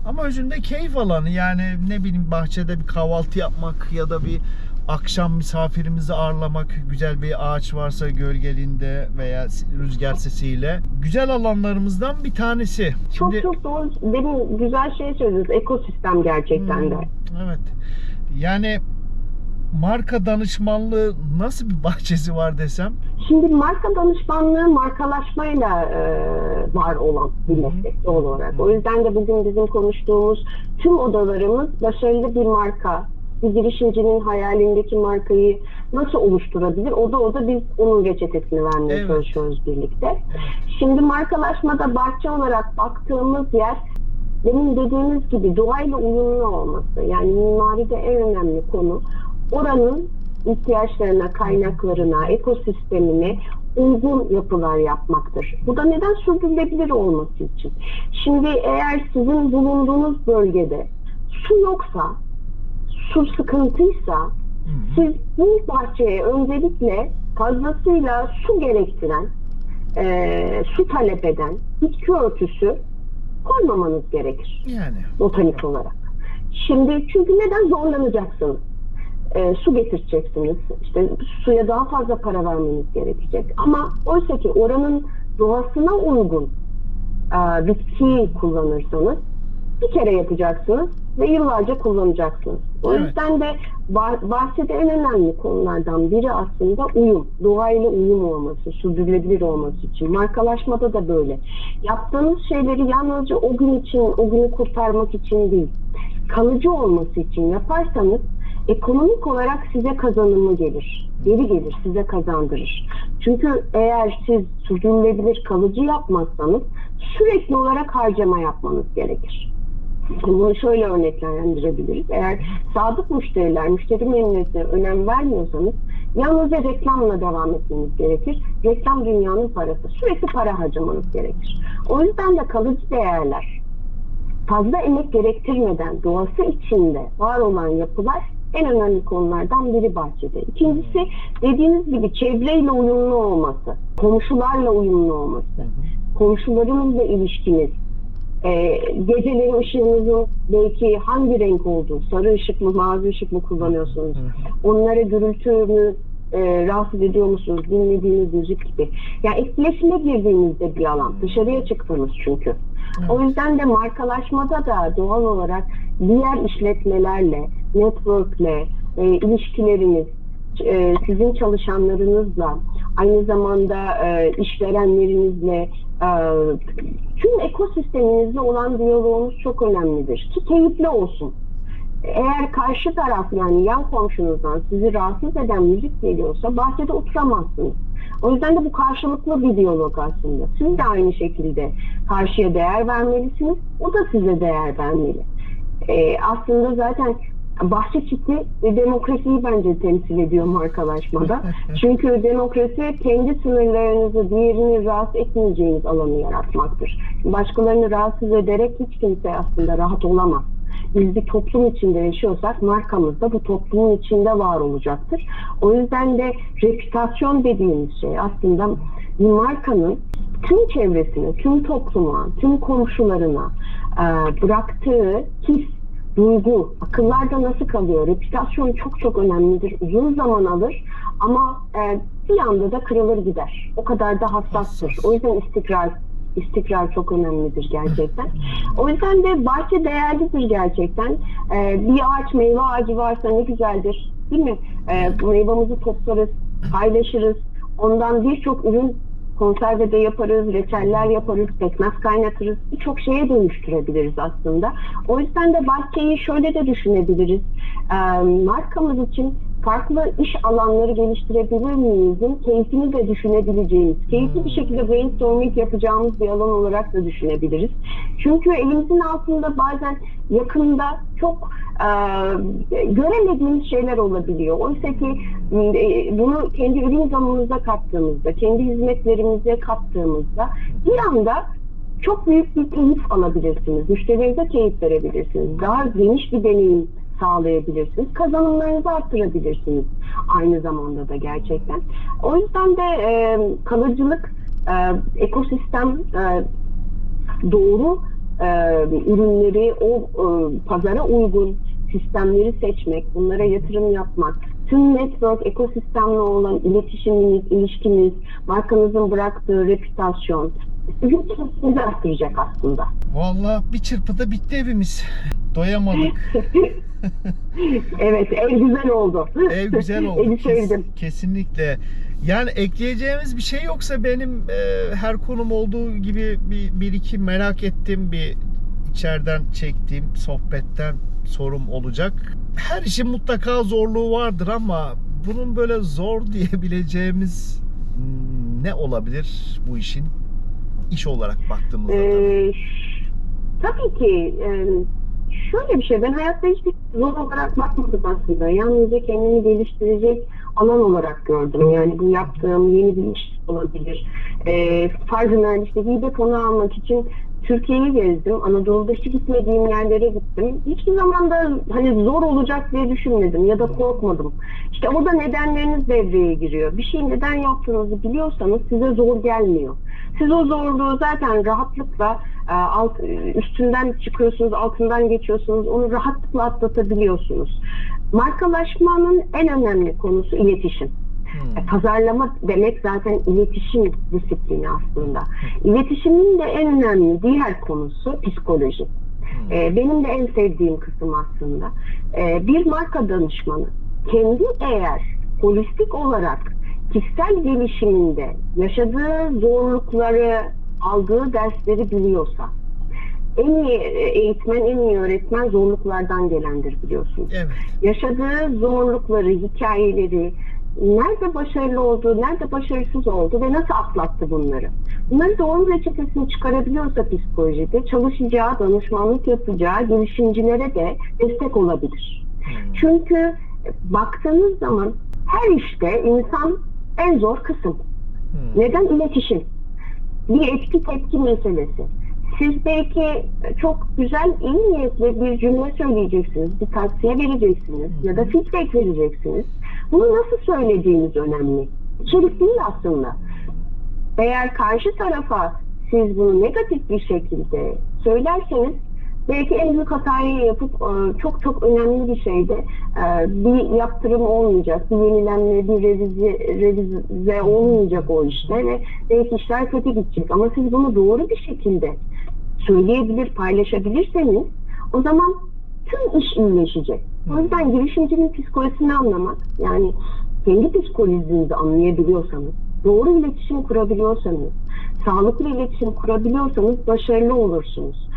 Ama özünde keyif alanı. Yani ne bileyim, bahçede bir kahvaltı yapmak ya da bir akşam misafirimizi ağırlamak, güzel bir ağaç varsa gölgelinde veya rüzgar sesiyle güzel alanlarımızdan bir tanesi. Çok çok doğru. Benim güzel şey söylüyorsunuz. Ekosistem gerçekten de. Evet. Yani marka danışmanlığı nasıl bir bahçesi var desem? Şimdi marka danışmanlığı markalaşmayla var olan bir meslek doğal olarak. O yüzden de bugün bizim konuştuğumuz tüm odalarımız başarılı bir marka, bir girişimcinin hayalindeki markayı nasıl oluşturabilir? Oda biz onun reçetesini vermeye çalışıyoruz birlikte. Şimdi markalaşmada bahçe olarak baktığımız yer, demin dediğimiz gibi doğayla uyumlu olması. Yani mimaride en önemli konu oranın ihtiyaçlarına, kaynaklarına, ekosistemine uygun yapılar yapmaktır. Bu da neden? Sürdürülebilir olması için. Şimdi eğer sizin bulunduğunuz bölgede su yoksa, su sıkıntıysa, siz bu bahçeye öncelikle fazlasıyla su gerektiren, su talep eden bitki örtüsü koymamanız gerekir. Yani. Botanik olarak. Şimdi çünkü neden? Zorlanacaksınız. Su getireceksiniz. İşte suya daha fazla para vermeniz gerekecek. Ama oysa ki oranın doğasına uygun bitki kullanırsanız bir kere yapacaksınız ve yıllarca kullanacaksınız. O yüzden de bahçede en önemli konulardan biri aslında uyum. Doğayla uyum olması, sürdürülebilir olması için. Markalaşmada da böyle. Yaptığınız şeyleri yalnızca o gün için, o günü kurtarmak için değil, kalıcı olması için yaparsanız ekonomik olarak size kazanımı gelir. Geri gelir, size kazandırır. Çünkü eğer siz sürdürülebilir kalıcı yapmazsanız sürekli olarak harcama yapmanız gerekir. Bunu şöyle örneklendirebiliriz. Eğer sadık müşteriler, müşteri memnuniyetine önem vermiyorsanız yalnızca reklamla devam etmeniz gerekir. Reklam dünyanın parası. Sürekli para harcamanız gerekir. O yüzden de kalıcı değerler, fazla emek gerektirmeden doğası içinde var olan yapılar en önemli konulardan biri bahçede. İkincisi, dediğiniz gibi çevreyle uyumlu olması, komşularla uyumlu olması, komşularınızla ilişkiniz, geceleri ışığınızın belki hangi renk olduğu, sarı ışık mı, mavi ışık mı kullanıyorsunuz, onlara gürültü mü rahatsız ediyor musunuz, dinlediğiniz müzik gibi. Yani etkileşime girdiğinizde bir alan, dışarıya çıktınız çünkü. O yüzden de markalaşmada da doğal olarak diğer işletmelerle, network'le, ilişkileriniz, sizin çalışanlarınızla, aynı zamanda işverenlerinizle, tüm ekosisteminizle olan diyaloğunuz çok önemlidir. Ki keyifli olsun. Eğer karşı taraf, yani yan komşunuzdan sizi rahatsız eden müzik geliyorsa bahçede oturamazsınız. O yüzden de bu karşılıklı bir diyalog aslında. Siz de aynı şekilde karşıya değer vermelisiniz. O da size değer vermeli. Aslında zaten bahçe çiti demokrasiyi bence temsil ediyor markalaşmada. Çünkü demokrasi kendi sınırlarınızı, diğerini rahatsız etmeyeceğiniz alanı yaratmaktır. Başkalarını rahatsız ederek hiç kimse aslında rahat olamaz. biz bir toplum içinde yaşıyorsak markamız da bu toplumun içinde var olacaktır. O yüzden de reputasyon dediğimiz şey aslında bir markanın tüm çevresine, tüm topluma, tüm komşularına bıraktığı his, duygu, akıllarda nasıl kalıyor? Reputasyon çok çok önemlidir. Uzun zaman alır ama bir anda da kırılır gider. O kadar da hassastır. O yüzden istikrar çok önemlidir gerçekten. O yüzden de bahçe değerlidir gerçekten. Bir ağaç, meyve ağacı varsa ne güzeldir. Değil mi? Meyvamızı toplarız, paylaşırız. Ondan birçok ürün konservede yaparız, reçeller yaparız, pekmez kaynatırız. Birçok şeye dönüştürebiliriz aslında. O yüzden de bahçeyi şöyle de düşünebiliriz. Markamız için farklı iş alanları geliştirebilir miyizin keyfini de düşünebileceğimiz, keyifli bir şekilde brainstorming yapacağımız bir alan olarak da düşünebiliriz. Çünkü elimizin altında bazen yakında çok göremediğimiz şeyler olabiliyor. Oysa ki bunu kendi ürün gamımıza kattığımızda, kendi hizmetlerimize kattığımızda bir anda çok büyük bir keyif alabilirsiniz. Müşterilerinize keyif verebilirsiniz. Daha geniş bir deneyim sağlayabilirsiniz. Kazanımlarınızı arttırabilirsiniz. Aynı zamanda da gerçekten. O yüzden de kalıcılık, ekosistem, doğru ürünleri o pazara uygun sistemleri seçmek, bunlara yatırım yapmak, tüm network, ekosistemle olan iletişiminiz, ilişkiniz, markanızın bıraktığı reputasyon, ürün arttıracak aslında. Vallahi bir çırpıda bitti evimiz. Doyamadık. Evet, ev güzel oldu. Ev güzel oldu. Evi sevdim. Kesinlikle. Yani ekleyeceğimiz bir şey yoksa benim her konum olduğu gibi bir iki merak ettiğim bir içeriden çektiğim sohbetten sorum olacak. Her işin mutlaka zorluğu vardır ama bunun böyle zor diyebileceğimiz ne olabilir bu işin? İş olarak baktığımızda tabii ki şöyle bir şey, ben hayatta hiçbir zor olarak bakmadım aslında. Yalnızca kendimi geliştirecek alan olarak gördüm. Yani bu yaptığım yeni bir iş olabilir. Farkında işte hibe konu almak için Türkiye'yi gezdim. Anadolu'da hiç gitmediğim yerlere gittim. Hiçbir zaman da hani zor olacak diye düşünmedim ya da korkmadım. İşte orada nedenleriniz devreye giriyor. Bir şeyi neden yaptığınızı biliyorsanız size zor gelmiyor. Siz o zorluğu zaten rahatlıkla üstünden çıkıyorsunuz, altından geçiyorsunuz. Onu rahatlıkla atlatabiliyorsunuz. Markalaşmanın en önemli konusu iletişim. Pazarlama demek zaten iletişim disiplini aslında. İletişimin de en önemli diğer konusu psikoloji. Benim de en sevdiğim kısım aslında. Bir marka danışmanı kendi eğer holistik olarak kişisel gelişiminde yaşadığı zorlukları, aldığı dersleri biliyorsa, en iyi eğitmen, en iyi öğretmen zorluklardan gelendir biliyorsunuz. Evet. Yaşadığı zorlukları, hikayeleri, nerede başarılı oldu, nerede başarısız oldu ve nasıl atlattı bunları. Bunları doğru reçetesini çıkarabiliyorsa psikolojide çalışacağı, danışmanlık yapacağı girişimcilere de destek olabilir. Çünkü baktığınız zaman her işte insan en zor kısım. Neden? İletişim. Bir etki tepki meselesi. Siz belki çok güzel, iyi niyetli bir cümle söyleyeceksiniz, bir tavsiye vereceksiniz ya da feedback vereceksiniz. Bunu nasıl söylediğiniz önemli. İçerik değil aslında. Eğer karşı tarafa siz bunu negatif bir şekilde söylerseniz belki en büyük hatayı yapıp çok çok önemli bir şeyde bir yaptırım olmayacak, bir yenilenme, bir revize olmayacak o işte ve belki işler kötü gidecek. Ama siz bunu doğru bir şekilde söyleyebilir, paylaşabilirseniz o zaman tüm iş iyileşecek. O yüzden girişimcinin psikolojisini anlamak, yani kendi psikolojinizi anlayabiliyorsanız, doğru iletişim kurabiliyorsanız, sağlıklı iletişim kurabiliyorsanız başarılı olursunuz.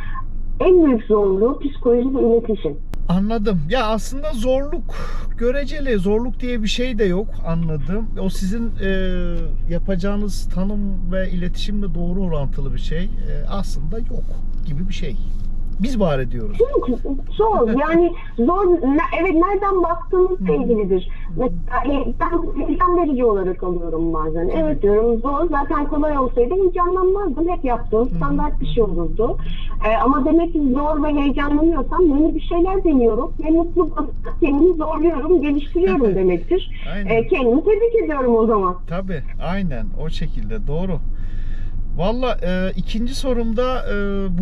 En büyük zorluğu psikoloji ve iletişim. Anladım. Ya aslında zorluk göreceli. Zorluk diye bir şey de yok, anladım. O sizin yapacağınız tanım ve iletişimle doğru orantılı bir şey. Aslında yok gibi bir şey. Biz var ediyoruz. Çok zor. Yani zor. Evet, nereden baktığınızla ilgilidir. Mesela ben heyecan verici olarak alıyorum bazen. Evet diyorum, zor. Zaten kolay olsaydı heyecanlanmazdım. Hep yaptığım standart bir şey olurdu. Ama demek ki zor ve heyecanlanıyorsam yeni bir şeyler deniyorum. Ve mutlu kendimi zorluyorum, geliştiriyorum demektir. Aynen. Kendimi tebrik ediyorum o zaman. Tabii, aynen o şekilde, doğru. Valla ikinci sorumda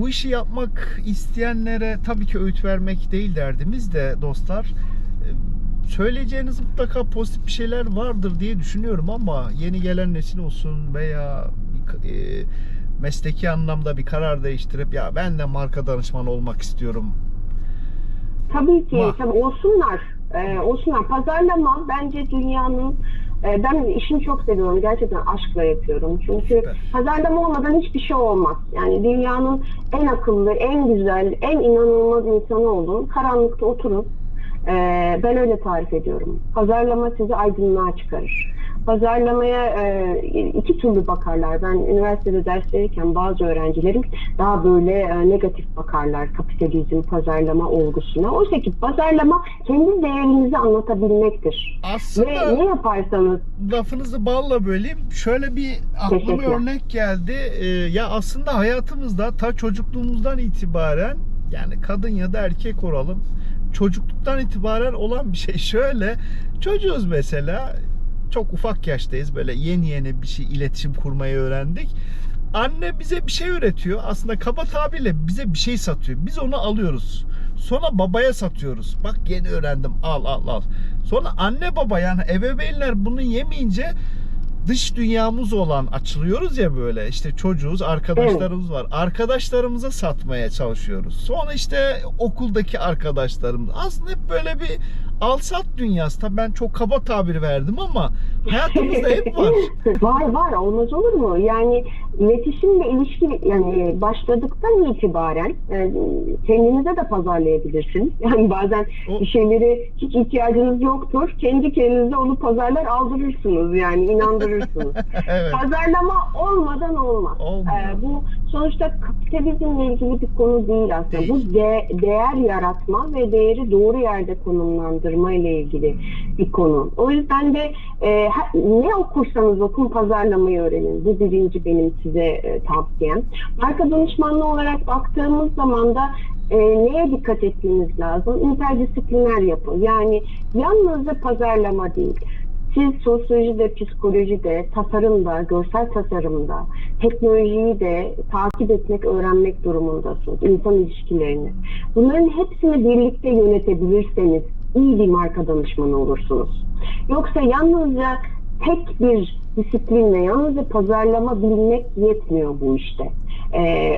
bu işi yapmak isteyenlere tabii ki öğüt vermek değil derdimiz de dostlar. Söyleyeceğiniz mutlaka pozitif bir şeyler vardır diye düşünüyorum ama yeni gelen nesil olsun veya mesleki anlamda bir karar değiştirip ya ben de marka danışmanı olmak istiyorum. Tabii ki, tabii olsunlar. Olsunlar. Pazarlama bence dünyanın, ben işimi çok seviyorum. Gerçekten aşkla yapıyorum. Çünkü Süper. pazarlama olmadan hiçbir şey olmaz. Yani dünyanın en akıllı, en güzel, en inanılmaz insanı olun. Karanlıkta oturun. Ben öyle tarif ediyorum. Pazarlama sizi aydınlığa çıkarır. Pazarlamaya iki türlü bakarlar. Ben üniversitede ders verirken bazı öğrencilerim daha böyle negatif bakarlar kapitalizm, pazarlama olgusuna. Oysa ki pazarlama kendi değerinizi anlatabilmektir. Aslında Ve ne yaparsanız... Lafınızı balla böleyim. Şöyle bir aklıma bir örnek geldi. Ya aslında hayatımızda ta çocukluğumuzdan itibaren, yani kadın ya da erkek olalım, çocukluktan itibaren olan bir şey. Şöyle, çocuğuz mesela, çok ufak yaştayız, böyle yeni yeni bir şey, iletişim kurmayı öğrendik. Anne bize bir şey üretiyor. Aslında kaba tabirle bize bir şey satıyor. Biz onu alıyoruz. Sonra babaya satıyoruz. Bak yeni öğrendim, al al al. Sonra anne baba, yani ebeveynler bunu yemeyince dış dünyamız olan, açılıyoruz ya böyle, işte çocuğuz, arkadaşlarımız var. Arkadaşlarımıza satmaya çalışıyoruz. Sonra işte okuldaki arkadaşlarımız. Aslında hep böyle bir al-sat dünyası. Tabii ben çok kaba tabir verdim ama hayatımızda hep var. Var, olmaz olur mu? Yani iletişimle ilişki, yani başladıktan itibaren kendinize de pazarlayabilirsiniz. Yani bazen bir şeyleri hiç ihtiyacınız yoktur. Kendi kendinize onu pazarlar, aldırırsınız, yani inandırırsınız. Evet. Pazarlama olmadan olmaz. Bu sonuçta kapitalizmle ilgili bir konu değil aslında. Değil. Bu değer yaratma ve değeri doğru yerde konumlandırma ile ilgili bir konu. O yüzden de ne okursanız okun, pazarlamayı öğrenin. Bu birinci benim size tavsiyem. Marka danışmanlığı olarak baktığımız zaman da neye dikkat etmeniz lazım? İnterdisipliner yapı. Yani yalnızca pazarlama değil. Siz sosyolojide, psikolojide, tasarımda, görsel tasarımda, teknolojiyi de takip etmek, öğrenmek durumundasınız. İnsan ilişkilerini. Bunların hepsini birlikte yönetebilirseniz iyi bir marka danışmanı olursunuz. Yoksa yalnızca tek bir disiplinle, yalnızca pazarlama bilmek yetmiyor bu işte.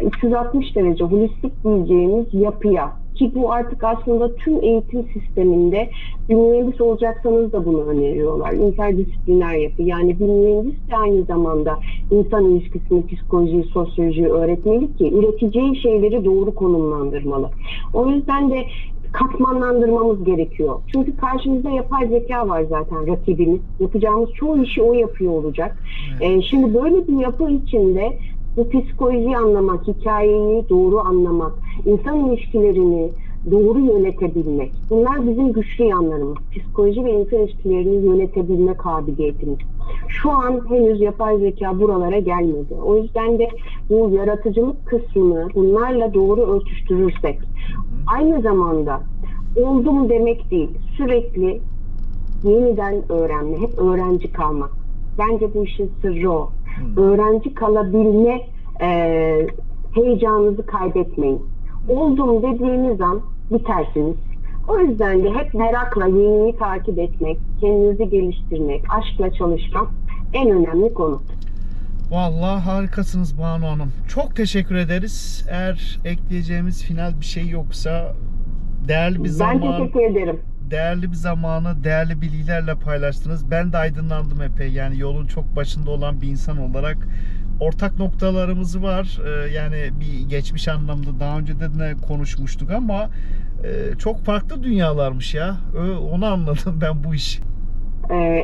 360 derece holistik diyeceğimiz yapıya, ki bu artık aslında tüm eğitim sisteminde, bir mühendis olacaksanız da bunu öneriyorlar. İnterdisipliner yapı. Yani bir mühendis de aynı zamanda insan ilişkisini, psikolojiyi, sosyolojiyi öğretmeli ki üreteceği şeyleri doğru konumlandırmalı. O yüzden de katmanlandırmamız gerekiyor. Çünkü karşımızda yapay zeka var zaten, rakibimiz. Yapacağımız çoğu işi o yapıyor olacak. Şimdi böyle bir yapı içinde bu psikolojiyi anlamak, hikayeyi doğru anlamak, insan ilişkilerini doğru yönetebilmek. Bunlar bizim güçlü yanlarımız. Psikoloji ve insan ilişkilerini yönetebilme kabiliyetimiz. Şu an henüz yapay zeka buralara gelmedi. O yüzden de bu yaratıcılık kısmını bunlarla doğru örtüştürürsek, aynı zamanda oldum demek değil, sürekli yeniden öğrenme, hep öğrenci kalmak. Bence bu işin sırrı o. Öğrenci kalabilme heyecanınızı kaybetmeyin. Oldum dediğiniz an bitersiniz. O yüzden de hep merakla yeniyi takip etmek, kendinizi geliştirmek, aşkla çalışmak en önemli konu. Vallahi harikasınız Banu Hanım. Çok teşekkür ederiz. Eğer ekleyeceğimiz final bir şey yoksa, değerli bir zaman. Ben teşekkür ederim. Değerli bir zamanı, değerli bilgilerle paylaştınız. Ben de aydınlandım epey. Yani yolun çok başında olan bir insan olarak ortak noktalarımız var. Yani bir geçmiş anlamda daha önce de konuşmuştuk ama çok farklı dünyalarmış ya. Onu anladım ben bu işi.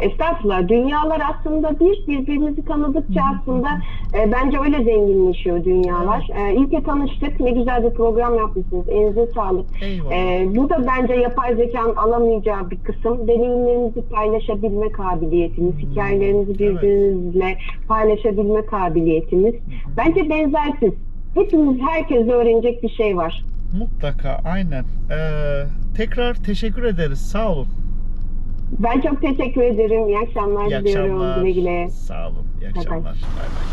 Estağfurullah. Dünyalar aslında birbirimizi tanıdıkça aslında bence öyle zenginleşiyor dünyalar. İyi ki tanıştık. Ne güzel bir program yapmışsınız. Elinize sağlık. Eyvallah. Bu da bence yapay zekanın alamayacağı bir kısım. Deneyimlerinizi paylaşabilme kabiliyetiniz, hikayelerinizi birbirinizle paylaşabilme kabiliyetiniz. Bence benzersiz. Hepimiz, herkes öğrenecek bir şey var. Mutlaka, aynen. Tekrar teşekkür ederiz. Sağ olun. Ben çok teşekkür ederim. İyi akşamlar İyi diliyorum. akşamlar. Güle güle. Sağ olun. İyi Bye bye. akşamlar. Bay bay.